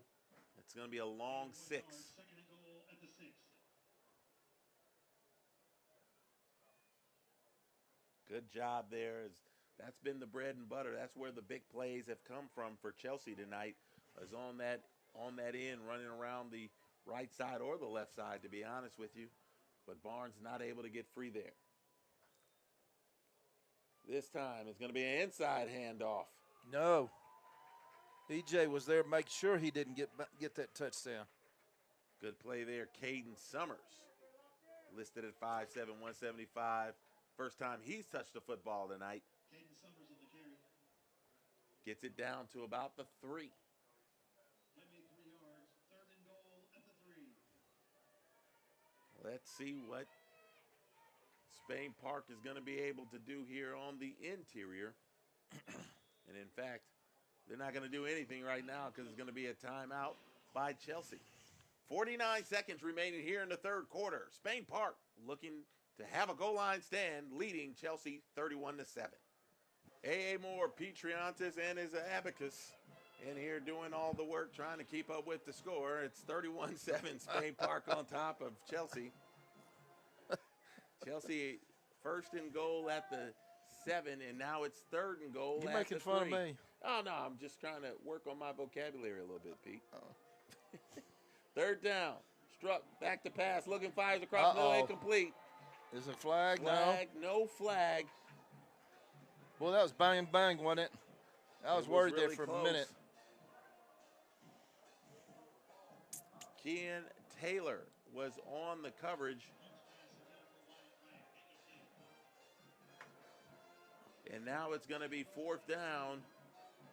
It's going to be a long 6. Good job there. That's been the bread and butter. That's where the big plays have come from for Chelsea tonight. Is on that end, running around the right side or the left side, to be honest with you. But Barnes not able to get free there. This time it's going to be an inside handoff. No. EJ was there to make sure he didn't get that touchdown. Good play there. Caden Summers, listed at 5'7", 175. First time he's touched the football tonight. Caden Summers on the carry. Gets it down to about the 3. He made 3 yards. 3rd and goal at the 3. Let's see what Spain Park is going to be able to do here on the interior. And in fact, they're not going to do anything right now because it's going to be a timeout by Chelsea. 49 seconds remaining here in the third quarter. Spain Park looking to have a goal line stand, leading Chelsea 31-7. A.A. Moore, Pete Triantis, and his abacus in here doing all the work, trying to keep up with the score. It's 31-7, Spain Park on top of Chelsea. Chelsea 1st and goal at the 7, and now it's 3rd and goal at the 3. You making fun of me? Oh, no, I'm just trying to work on my vocabulary a little bit, Pete. 3rd down. Struck, back to pass, looking, fires across the middle, incomplete. Is it flag? Flag, no flag. Well, that was bang, bang, wasn't it? I was worried really there for close. a minute. Kean Taylor was on the coverage. And now it's going to be 4th down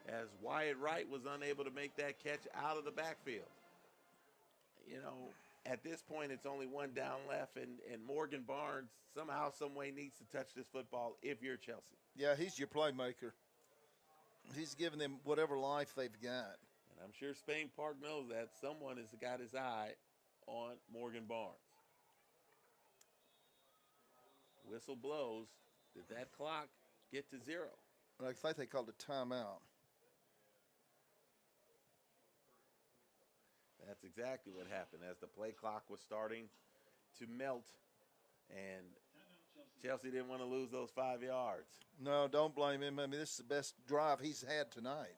as Wyatt Wright was unable to make that catch out of the backfield. You know, at this point, it's only one down left, and Morgan Barnes somehow, some way needs to touch this football if you're Chelsea. Yeah, he's your playmaker. He's giving them whatever life they've got. And I'm sure Spain Park knows that someone has got his eye on Morgan Barnes. Whistle blows. Did that clock get to 0? I think they called a timeout. That's exactly what happened as the play clock was starting to melt, and Chelsea didn't want to lose those 5 yards. No, don't blame him. I mean, this is the best drive he's had tonight.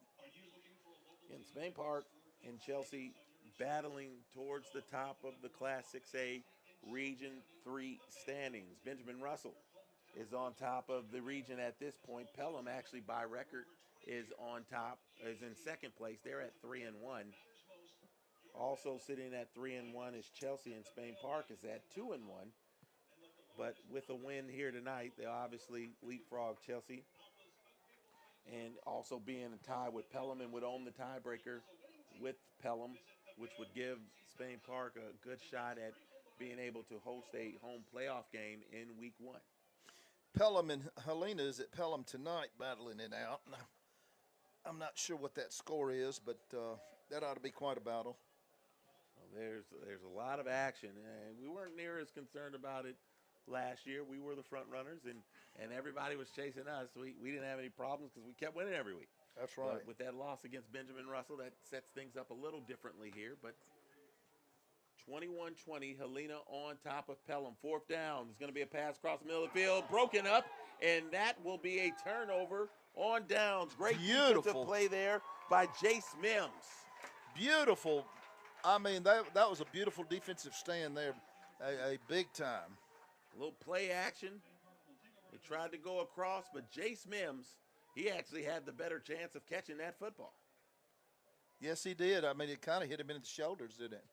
In Spain Park and Chelsea battling towards the top of the Class 6A Region 3 standings. Benjamin Russell is on top of the region at this point. Pelham actually by record is on top, is in second place. They're at 3-1. Also sitting at 3-1 is Chelsea, and Spain Park is at 2-1. But with a win here tonight, they obviously leapfrog Chelsea, and also being a tie with Pelham and would own the tiebreaker with Pelham, which would give Spain Park a good shot at being able to host a home playoff game in week 1. Pelham and Helena is at Pelham tonight battling it out. I'm not sure what that score is, but that ought to be quite a battle. Well, there's a lot of action, and we weren't near as concerned about it last year. We were the front runners, and everybody was chasing us. We didn't have any problems because we kept winning every week. That's right. But with that loss against Benjamin Russell, that sets things up a little differently here. But 21-20, Helena on top of Pelham. 4th down. There's going to be a pass across the middle of the field, broken up, and that will be a turnover on downs. Great defensive play there by Jace Mims. Beautiful. I mean, that was a beautiful defensive stand there, a big time. A little play action. They tried to go across, but Jace Mims, he actually had the better chance of catching that football. Yes, he did. I mean, it kind of hit him in the shoulders, didn't it?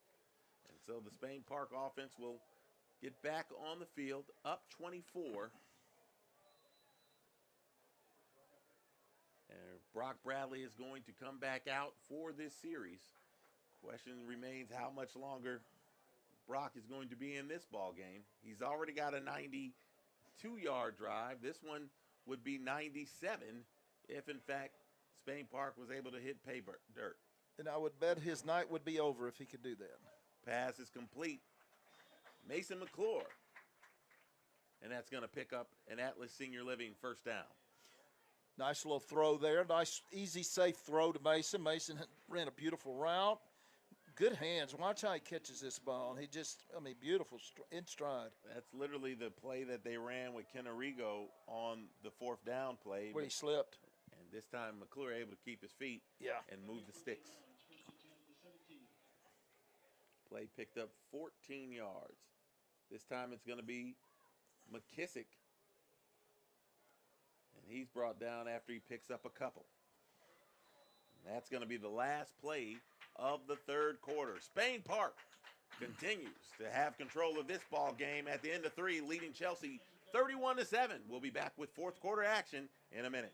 And so the Spain Park offense will get back on the field, up 24. And Brock Bradley is going to come back out for this series. Question remains how much longer Brock is going to be in this ball game. He's already got a 92-yard drive. This one would be 97 if, in fact, Spain Park was able to hit pay dirt. And I would bet his night would be over if he could do that. Pass is complete. Mason McClure. And that's going to pick up an Atlas Senior Living 1st down. Nice little throw there. Nice, easy, safe throw to Mason. Mason ran a beautiful route. Good hands. Watch how he catches this ball. And he just, I mean, beautiful in stride. That's literally the play that they ran with Kenarigo on the 4th down play. Where he slipped. And this time McClure able to keep his feet and move the sticks. Play picked up 14 yards. This time it's going to be McKissick. And he's brought down after he picks up a couple. And that's going to be the last play of the 3rd quarter. Spain Park continues to have control of this ball game at the end of 3, leading Chelsea 31-7. We'll be back with 4th quarter action in a minute.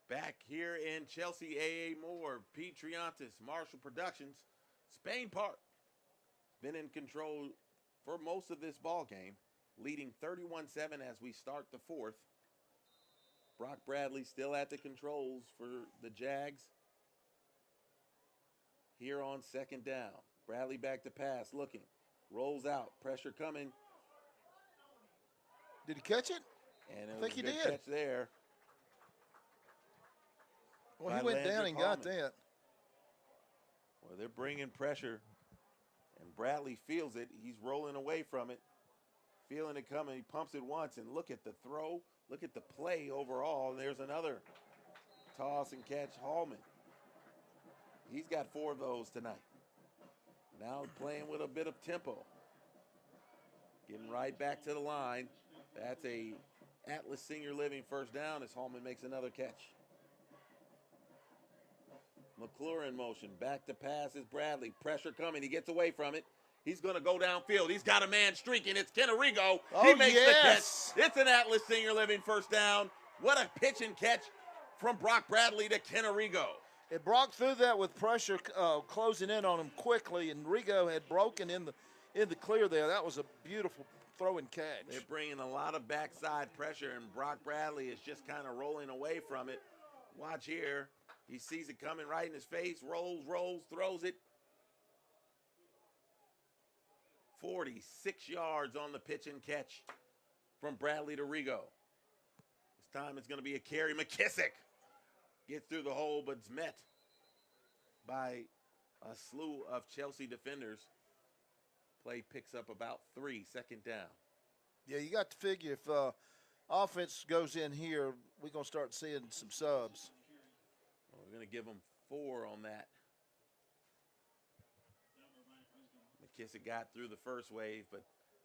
Back here in Chelsea, A.A. Moore, Pete Triantis, Marshall Productions. Spain Park been in control for most of this ball game, leading 31-7 as we start the 4th. Brock Bradley still at the controls for the Jags. Here on 2nd down. Bradley back to pass, looking. Rolls out, pressure coming. Did he catch it? And it I was think a he good did. catch there. Well, he went down and got that. Well, they're bringing pressure, and Bradley feels it. He's rolling away from it, feeling it coming. He pumps it once, and look at the throw. Look at the play overall. There's another toss and catch. Hallman. He's got 4 of those tonight. Now playing with a bit of tempo. Getting right back to the line. That's a Atlas Senior Living 1st down as Hallman makes another catch. McClure in motion. Back to pass is Bradley. Pressure coming. He gets away from it. He's going to go downfield. He's got a man streaking. It's Kenarigo. He makes the catch. It's an Atlas Senior Living 1st down. What a pitch and catch from Brock Bradley to Kenarigo. It broke through that with pressure closing in on him quickly, and Rigo had broken in in the clear there. That was a beautiful throw and catch. They're bringing a lot of backside pressure, and Brock Bradley is just kind of rolling away from it. Watch here. He sees it coming right in his face, rolls, throws it. 46 yards on the pitch and catch from Bradley to Rigo. This time it's going to be a carry. McKissick gets through the hole, but it's met by a slew of Chelsea defenders. Play picks up about 3, second down. Yeah, you got to figure if offense goes in here, we're going to start seeing some subs. Well, we're going to give them 4 on that. McKissick got through the first wave, but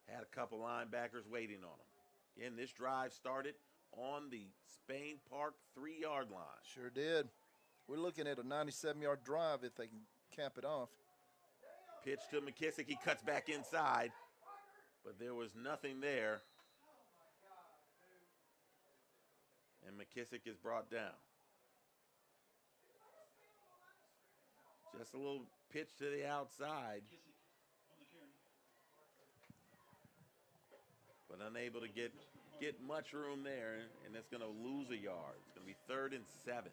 had a couple linebackers waiting on him. Again, this drive started on the Spain Park 3-yard line. Sure did. We're looking at a 97-yard drive if they can cap it off. Pitch to McKissick. He cuts back inside, but there was nothing there. And McKissick is brought down. Just a little pitch to the outside, but unable to get much room there, and it's going to lose a yard. It's going to be 3rd and 7.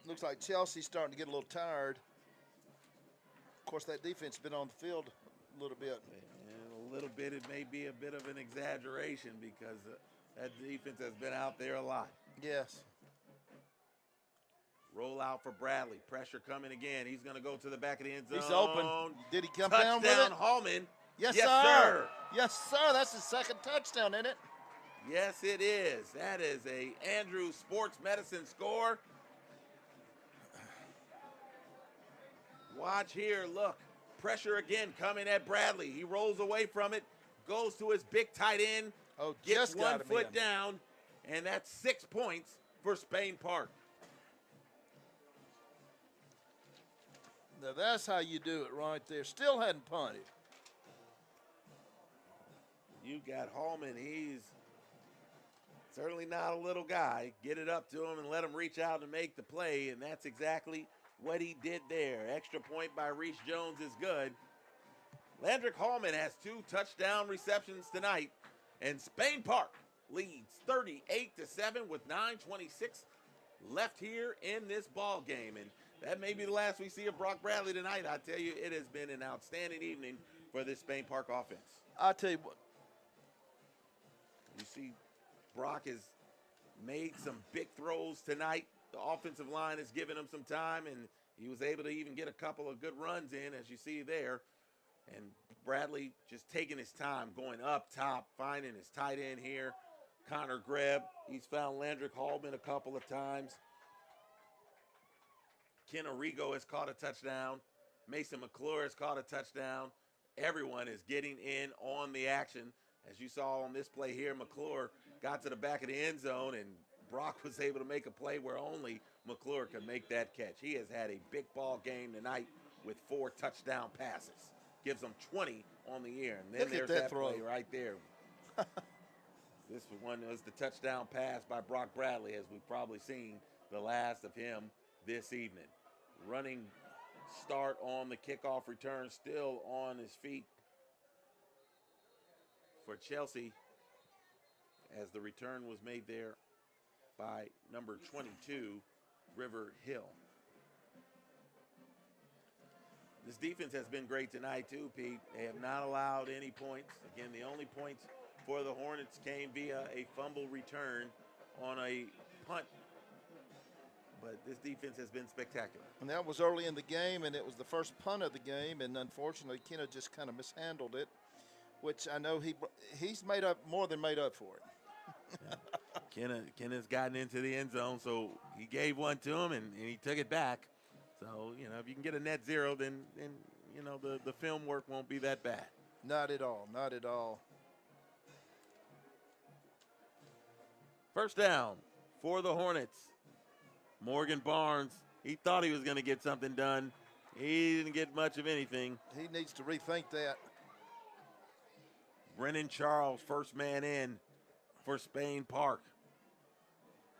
Looks like Chelsea's starting to get a little tired. Of course, that defense has been on the field a little bit. And a little bit, it may be a bit of an exaggeration because that defense has been out there a lot. Yes. Roll out for Bradley. Pressure coming again. He's going to go to the back of the end zone. He's open. Did he come down with it? Touchdown, Hallman. Yes, sir. Yes, sir. That's his second touchdown, isn't it? Yes, it is. That is a Andrew Sports Medicine score. Watch here, look. Pressure again coming at Bradley. He rolls away from it, goes to his big tight end, gets 1 foot down, and that's 6 points for Spain Park. Now that's how you do it right there. Still hadn't punted. You got Hallman. He's certainly not a little guy. Get it up to him and let him reach out and make the play, and that's exactly what he did there. Extra point by Reese Jones is good. Landrick Hallman has 2 touchdown receptions tonight, and Spain Park leads 38-7 with 9:26 left here in this ball game. And that may be the last we see of Brock Bradley tonight. I tell you, it has been an outstanding evening for this Spain Park offense. I tell you what. You see Brock has made some big throws tonight. The offensive line has given him some time, and he was able to even get a couple of good runs in, as you see there. And Bradley just taking his time, going up top, finding his tight end here. Connor Grebb, he's found Landrick Hallman a couple of times. Ken Arrigo has caught a touchdown. Mason McClure has caught a touchdown. Everyone is getting in on the action. As you saw on this play here, McClure got to the back of the end zone, and Brock was able to make a play where only McClure could make that catch. He has had a big ball game tonight with 4 touchdown passes. Gives them 20 on the year. And then there's that play right there. This one was the touchdown pass by Brock Bradley, as we've probably seen the last of him this evening. Running start on the kickoff return, still on his feet for Chelsea, as the return was made there by number 22, River Hill. This defense has been great tonight too, Pete. They have not allowed any points. Again, the only points for the Hornets came via a fumble return on a punt. But this defense has been spectacular. And that was early in the game, and it was the first punt of the game, and unfortunately, Kenna just kind of mishandled it, which I know he's made up, more than made up for it. Yeah. Kenna's gotten into the end zone, so he gave one to him, and he took it back. So, you know, if you can get a net 0, then you know, the film work won't be that bad. Not at all, not at all. First down for the Hornets. Morgan Barnes, he thought he was going to get something done. He didn't get much of anything. He needs to rethink that. Brennan Charles, first man in for Spain Park.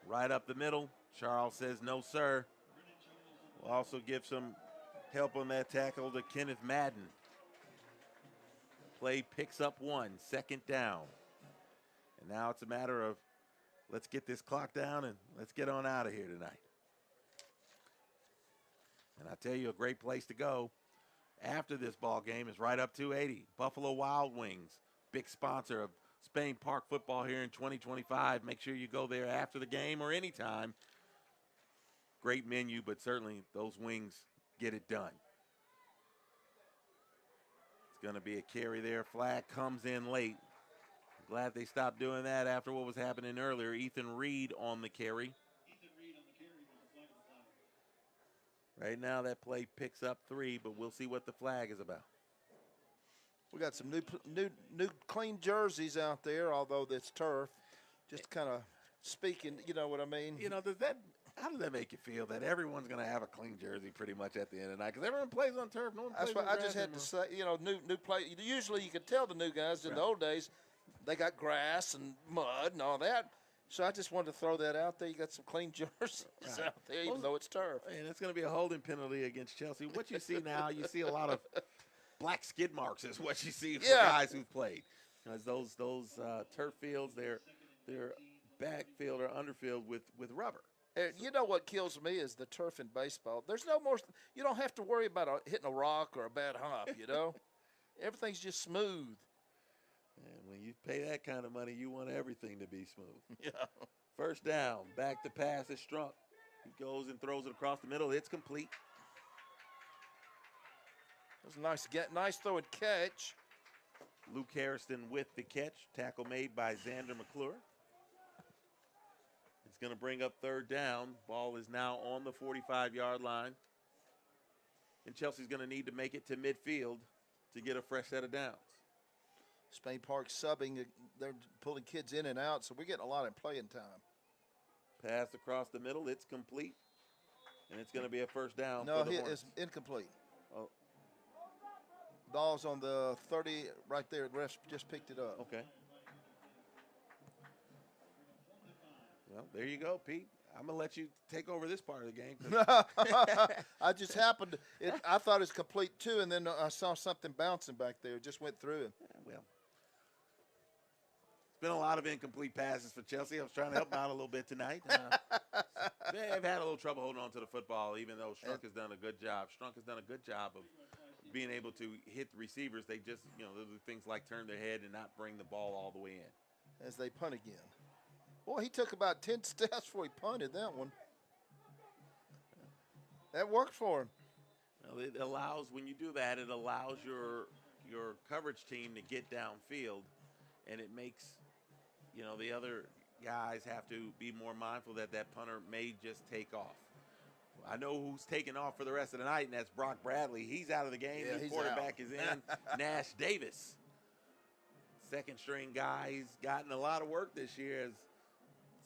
Right up the middle. Charles says, no, sir. We'll also give some help on that tackle to Kenneth Madden. play picks up 1, 2nd down. And now it's a matter of let's get this clock down and let's get on out of here tonight. And I tell you, a great place to go after this ball game is right up 280. Buffalo Wild Wings, big sponsor of Spain Park football here in 2025. Make sure you go there after the game or anytime. Great menu, but certainly those wings get it done. It's going to be a carry there. Flag comes in late. Glad they stopped doing that after what was happening earlier. Ethan Reed on the carry. Ethan Reed on the carry. There's a flag on the flag. Right now that play picks up 3, but we'll see what the flag is about. We got some new clean jerseys out there, although that's turf. Just kind of speaking, you know what I mean? You know, how does that make you feel that everyone's going to have a clean jersey pretty much at the end of the night? Because everyone plays on turf. No one plays That's what on I grass just had anymore. to say. You know, new play. Usually you could tell the new guys in the old days, they got grass and mud and all that. So I just wanted to throw that out there. You got some clean jerseys out there, even though it's turf. And it's going to be a holding penalty against Chelsea. What you see now, you see a lot of black skid marks is what you see for guys who've played. Because those turf fields, they're backfield or underfield with rubber. You know what kills me is the turf in baseball. There's no more. You don't have to worry about hitting a rock or a bad hop. You know, everything's just smooth. And when you pay that kind of money, you want everything to be smooth. Yeah. First down, back to pass is Strunk. He goes and throws it across the middle. It's complete. That was a nice throw and catch. Luke Harrison with the catch. Tackle made by Xander McClure. It's going to bring up 3rd down. Ball is now on the 45-yard line. And Chelsea's going to need to make it to midfield to get a fresh set of downs. Spain Park subbing. They're pulling kids in and out, so we're getting a lot of playing time. Pass across the middle. It's complete. And it's going to be a first down. No, for the it's Hornets. incomplete. Oh, Ball's on the 30 right there. The refs just picked it up. okay. Well, there you go, Pete. I'm going to let you take over this part of the game. I just happened. I thought it was complete too, and then I saw something bouncing back there. It just went through. Well, it's been a lot of incomplete passes for Chelsea. I was trying to help them out a little bit tonight. They've had a little trouble holding on to the football, even though Strunk has done a good job. Strunk has done a good job of being able to hit the receivers. They just, they'll do things like turn their head and not bring the ball all the way in. As they punt again. Boy, he took about 10 steps before he punted that one. That worked for him. Well, it allows, when you do that, it allows your coverage team to get downfield, and it makes, the other guys have to be more mindful that punter may just take off. I know who's taking off for the rest of the night, and that's Brock Bradley. He's out of the game. Yeah, His he's quarterback out. is in. Nash Davis, second-string guy. He's gotten a lot of work this year as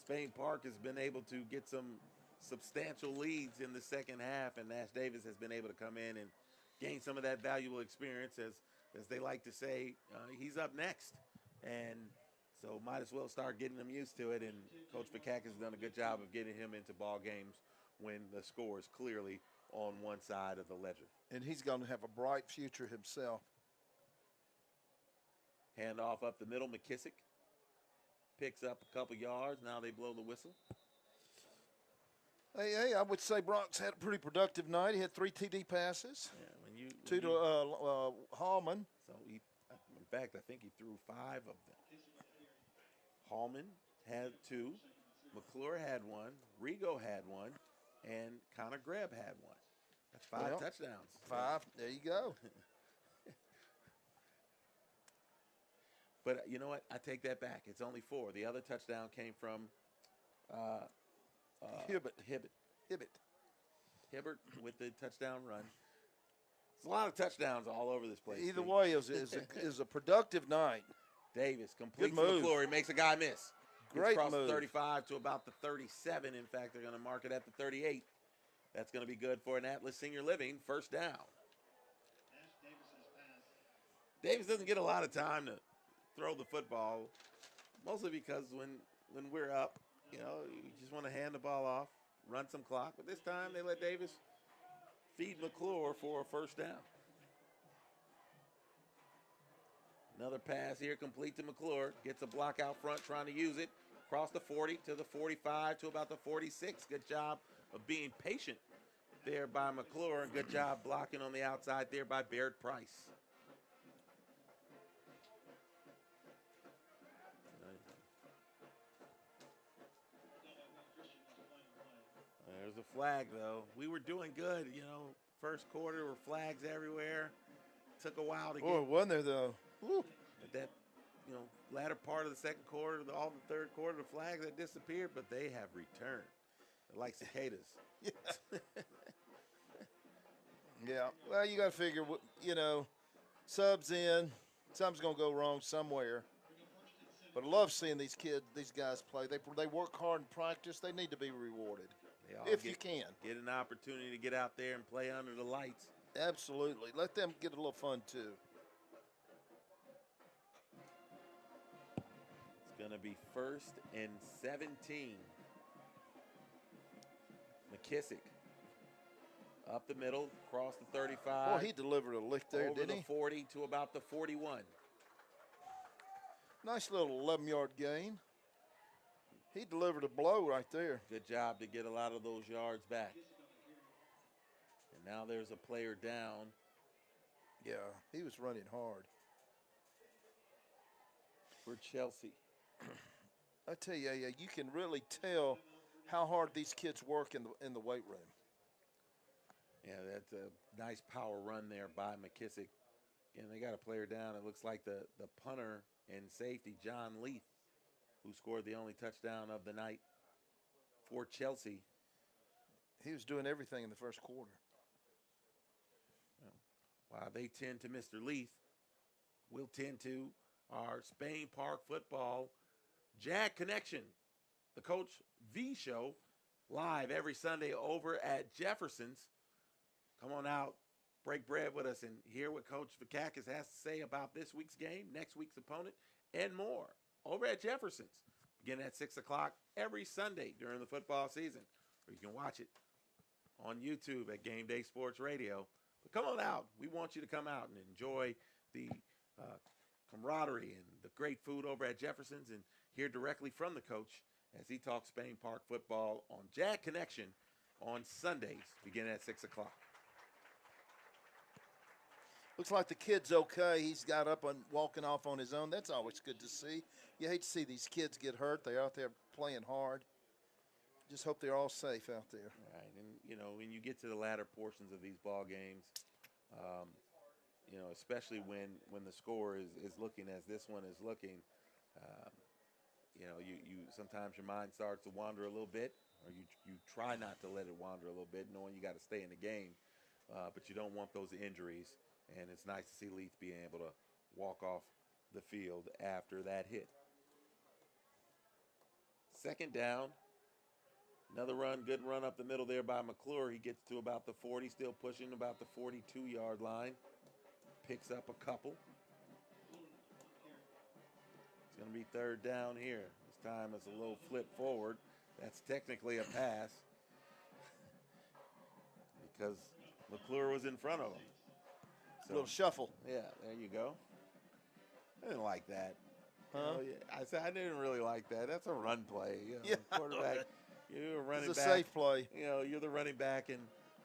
Spain Park has been able to get some substantial leads in the second half, and Nash Davis has been able to come in and gain some of that valuable experience. As they like to say, he's up next. And so might as well start getting him used to it. And Coach Fakakis has done a good job of getting him into ball games when the score is clearly on one side of the ledger. And he's going to have a bright future himself. Hand off up the middle, McKissick picks up a couple yards. Now they blow the whistle. Hey, I would say Brock's had a pretty productive night. He had 3 TD passes, Yeah, two to Hallman. So in fact, I think he threw 5 of them. Hallman had 2, McClure had 1, Rigo had 1, and Connor Grebb had 1. That's 5 touchdowns. 5. There you go. But you know what? I take that back. It's only 4. The other touchdown came from Hibbert with the touchdown run. It's a lot of touchdowns all over this place. Either way, it was a productive night. Davis completes Good move. McClure. He makes a guy miss. Great across move. the 35 to about the 37. In fact, they're going to mark it at the 38. That's going to be good for an Atlas Senior Living first down. Nash Davis's pass. Davis doesn't get a lot of time to throw the football, mostly because when we're up, you just want to hand the ball off, run some clock. But this time they let Davis feed McClure for a first down. Another pass here, complete to McClure. Gets a block out front, trying to use it. Across the 40 to the 45 to about the 46. Good job of being patient there by McClure, and good job blocking on the outside there by Baird Price. There's a flag, though. We were doing good, First quarter were flags everywhere. Took a while to Boy, wasn't there, though? Woo. But that, latter part of the second quarter, all the third quarter, the flags had disappeared, but they have returned. They're like cicadas. Yeah. Yeah. Well, you got to figure, subs in. Something's going to go wrong somewhere. But I love seeing these guys play. They work hard in practice. They need to be rewarded if you can. Get an opportunity to get out there and play under the lights. Absolutely. Let them get a little fun, too. It's going to be 1st and 17. McKissick up the middle, across the 35. Well, he delivered a lick there, didn't he? Over the 40 to about the 41. Nice little 11-yard gain. He delivered a blow right there. Good job to get a lot of those yards back. And now there's a player down. Yeah, he was running hard. For Chelsea. I tell you, yeah, you can really tell how hard these kids work in the weight room. Yeah, that's a nice power run there by McKissick. Again, they got a player down. It looks like the punter and safety, John Leith, who scored the only touchdown of the night for Chelsea. He was doing everything in the first quarter. Well, while they tend to Mr. Leith, we'll tend to our Spain Park football Jag Connection, the Coach V Show, live every Sunday over at Jefferson's. Come on out, break bread with us, and hear what Coach Vakakis has to say about this week's game, next week's opponent, and more over at Jefferson's, beginning at 6 o'clock every Sunday during the football season. Or you can watch it on YouTube at Game Day Sports Radio. But come on out. We want you to come out and enjoy the camaraderie and the great food over at Jefferson's and hear directly from the coach as he talks Spain Park football on Jag Connection on Sundays, beginning at 6 o'clock. Looks like the kid's okay. He's got up and walking off on his own. That's always good to see. You hate to see these kids get hurt. They're out there playing hard. Just hope they're all safe out there. Right, and, when you get to the latter portions of these ball games, especially when the score is looking as this one is looking, you sometimes your mind starts to wander a little bit, or you try not to let it wander a little bit, knowing you got to stay in the game, but you don't want those injuries. And it's nice to see Leith being able to walk off the field after that hit. Second down. Another run, good run up the middle there by McClure. He gets to about the 40, still pushing about the 42-yard line. Picks up a couple. It's going to be third down here. This time it's a little flip forward. That's technically a pass because McClure was in front of him. So, little shuffle. Yeah, there you go. I didn't like that. Huh? I said I didn't really like that. That's a run play. Yeah. Quarterback, you're a running back. It's a safe play. You're the running back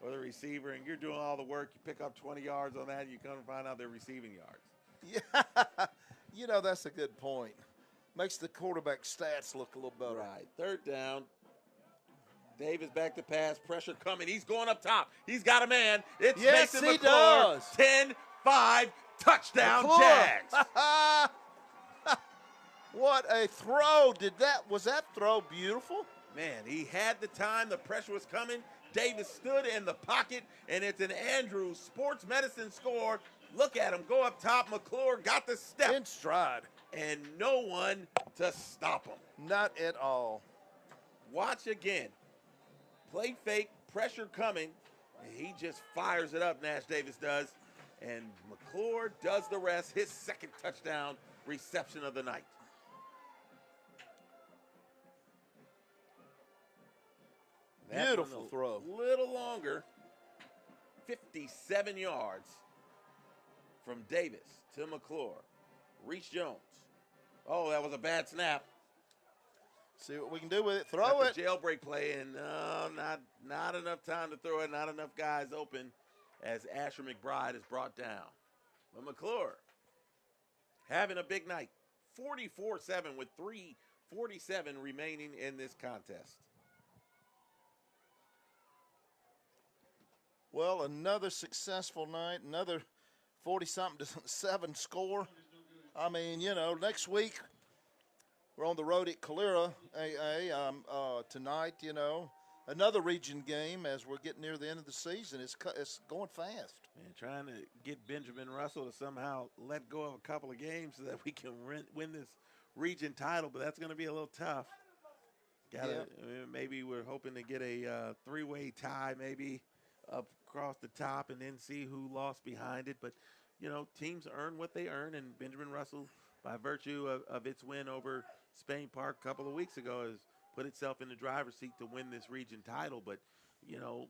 or the receiver, and you're doing all the work. You pick up 20 yards on that, and you come and find out they're receiving yards. Yeah. That's a good point. Makes the quarterback stats look a little better. Right. Third down. Davis back to pass, pressure coming. He's going up top. He's got a man. It's Mason McClure. Does. 10-5, touchdown McClure. Jags. What a throw. Was that throw beautiful? Man, he had the time. The pressure was coming. Davis stood in the pocket, and it's an Andrews Sports Medicine score. Look at him go up top. McClure got the step. In stride. And no one to stop him. Not at all. Watch again. Play fake, pressure coming, and he just fires it up, Nash Davis does. And McClure does the rest, his second touchdown reception of the night. Beautiful throw. A little longer, 57 yards from Davis to McClure. Reese Jones. Oh, that was a bad snap. See what we can do with it. Throw Got it. the jailbreak play, and not enough time to throw it. Not enough guys open as Asher McBride is brought down. But McClure having a big night. 44-7 with 3:47 remaining in this contest. Well, another successful night, another 40-something to 7 score. I mean, you know, next week we're on the road at Calera tonight, you know. Another region game as we're getting near the end of the season. It's going fast. And trying to get Benjamin Russell to somehow let go of a couple of games so that we can win this region title, but that's going to be a little tough. Maybe we're hoping to get a three-way tie maybe up across the top and then see who lost behind it. But, you know, teams earn what they earn, and Benjamin Russell, by virtue of its win over Spain Park a couple of weeks ago, has put itself in the driver's seat to win this region title. But, you know,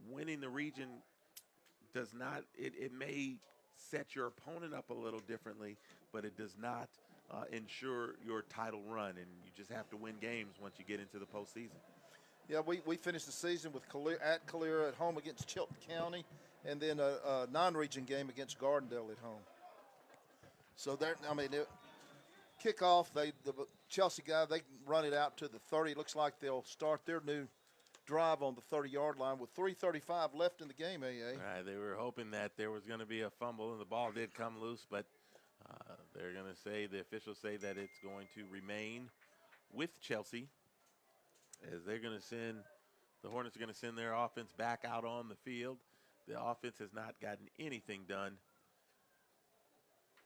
winning the region does not, it may set your opponent up a little differently, but it does not ensure your title run, and you just have to win games once you get into the postseason. Yeah, we finished the season with Calera at home against Chilton County, and then a non-region game against Gardendale at home. So kickoff, the Chelsea guy, they run it out to the 30. Looks like they'll start their new drive on the 30-yard line with 3:35 left in the game, AA. Right, they were hoping that there was going to be a fumble, and the ball did come loose, but they're going to say, the officials say that it's going to remain with Chelsea, as they're going to send, the Hornets are going to send their offense back out on the field. The offense has not gotten anything done.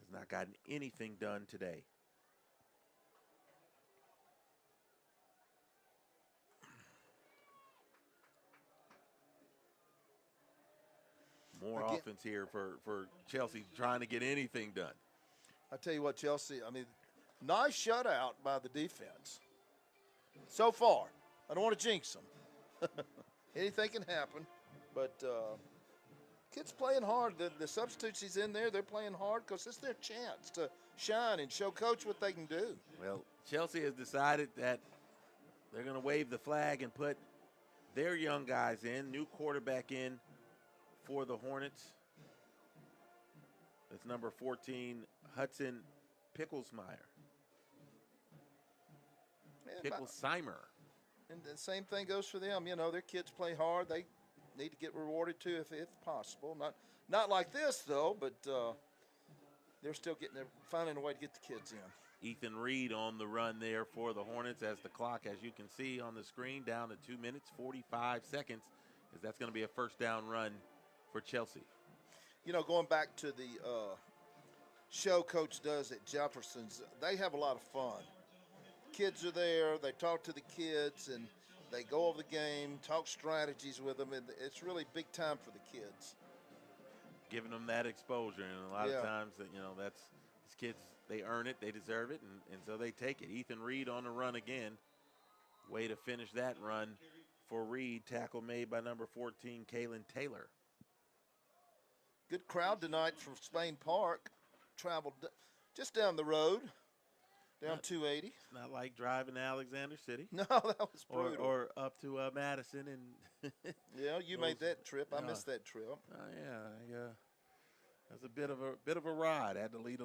Has not gotten anything done today. More offense here for Chelsea trying to get anything done. I tell you what, Chelsea, I mean, nice shutout by the defense. So far. I don't want to jinx them. Anything can happen. But kids playing hard. The substitutes he's in there, they're playing hard because it's their chance to shine and show Coach what they can do. Well, Chelsea has decided that they're going to wave the flag and put their young guys in, new quarterback in for the Hornets. That's number 14, Hudson Picklesmeyer. Picklesheimer. And the same thing goes for them. You know, their kids play hard. They need to get rewarded too if possible. Not like this though, but they're still finding a way to get the kids in. Ethan Reed on the run there for the Hornets as the clock, as you can see on the screen, down to 2 minutes, 45 seconds, as that's going to be a first down run for Chelsea. You know, going back to the show Coach does at Jefferson's, they have a lot of fun. Kids are there, they talk to the kids, and they go over the game, talk strategies with them, and it's really big time for the kids. Giving them that exposure, and a lot of times, you know, these kids, they earn it, they deserve it, and so they take it. Ethan Reed on the run again. Way to finish that run for Reed. Tackle made by number 14, Kalen Taylor. Good crowd tonight from Spain Park. Traveled just down the road, down 280. It's not like driving to Alexander City. No, that was brutal. Or up to Madison. And yeah, you made that trip. I missed that trip. Yeah. That's a bit of a ride. I had to leave a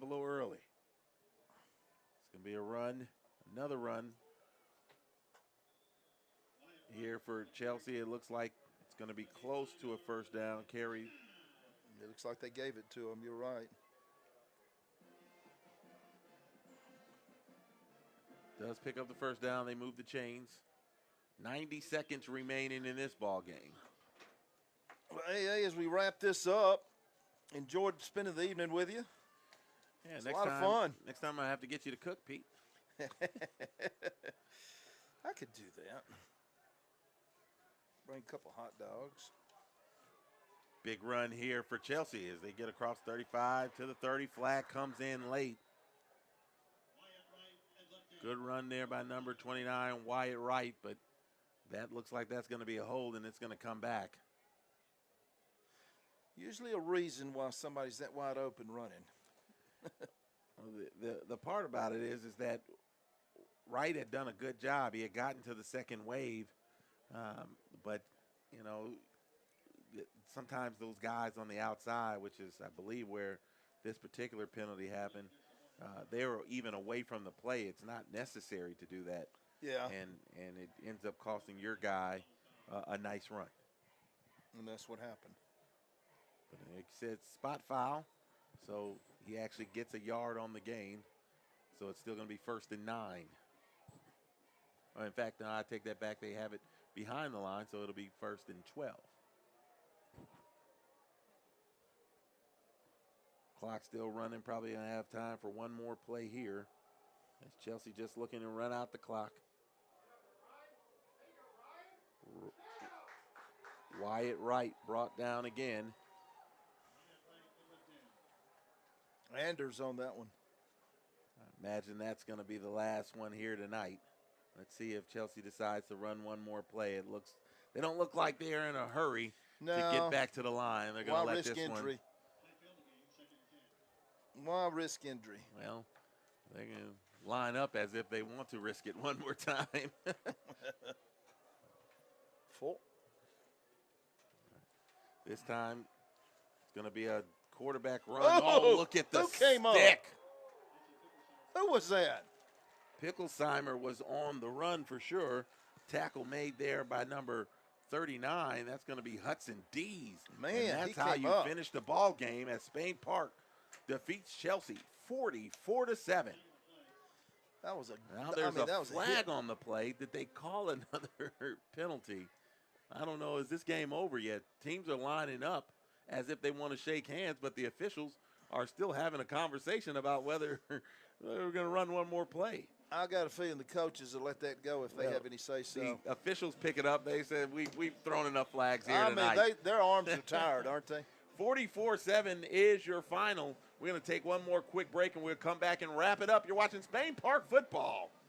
little early. It's going to be a run, another run here for Chelsea. It looks like it's going to be close to a first down carry. It looks like they gave it to him. You're right. Does pick up the first down. They move the chains. 90 seconds remaining in this ball game. Well, AA, as we wrap this up, enjoyed spending the evening with you. Yeah, it's a lot of fun. Next time I have to get you to cook, Pete. I could do that. Bring a couple hot dogs. Big run here for Chelsea as they get across 35 to the 30. Flag comes in late. Good run there by number 29, Wyatt Wright, but that looks like that's going to be a hold, and it's going to come back. Usually a reason why somebody's that wide open running. The part about it is that Wright had done a good job. He had gotten to the second wave, but you know, sometimes those guys on the outside, which is I believe where this particular penalty happened, they were even away from the play. It's not necessary to do that. Yeah. And it ends up costing your guy a nice run. And that's what happened. But it said spot foul, so he actually gets a yard on the gain. So it's still going to be 1st and 9. Or in fact, no, I take that back. They have it behind the line, so it'll be 1st and 12. Clock still running. Probably going to have time for one more play here. As Chelsea just looking to run out the clock. Wyatt Wright brought down again. Anders on that one. I imagine that's going to be the last one here tonight. Let's see if Chelsea decides to run one more play. They don't look like they're in a hurry to get back to the line. They're going to let this injury? Why risk injury? Well, they're going to line up as if they want to risk it one more time. Full. This time, it's going to be a quarterback run. Oh, look at the who came up? stick. Who was that? Picklesheimer was on the run for sure. Tackle made there by number 39. That's going to be Hudson Dees. Man, and that's he how came you up. finish the ball game as Spain Park defeats Chelsea 44-7. That was a. Now there's that a was flag hit. on the play. Did they call another penalty? I don't know. Is this game over yet? Teams are lining up as if they want to shake hands, but the officials are still having a conversation about whether they're going to run one more play. I got a feeling the coaches will let that go if they have any say so. The officials pick it up. They said, we've thrown enough flags here I tonight. mean, their arms are tired, aren't they? 44-7 is your final. We're going to take one more quick break, and we'll come back and wrap it up. You're watching Spain Park football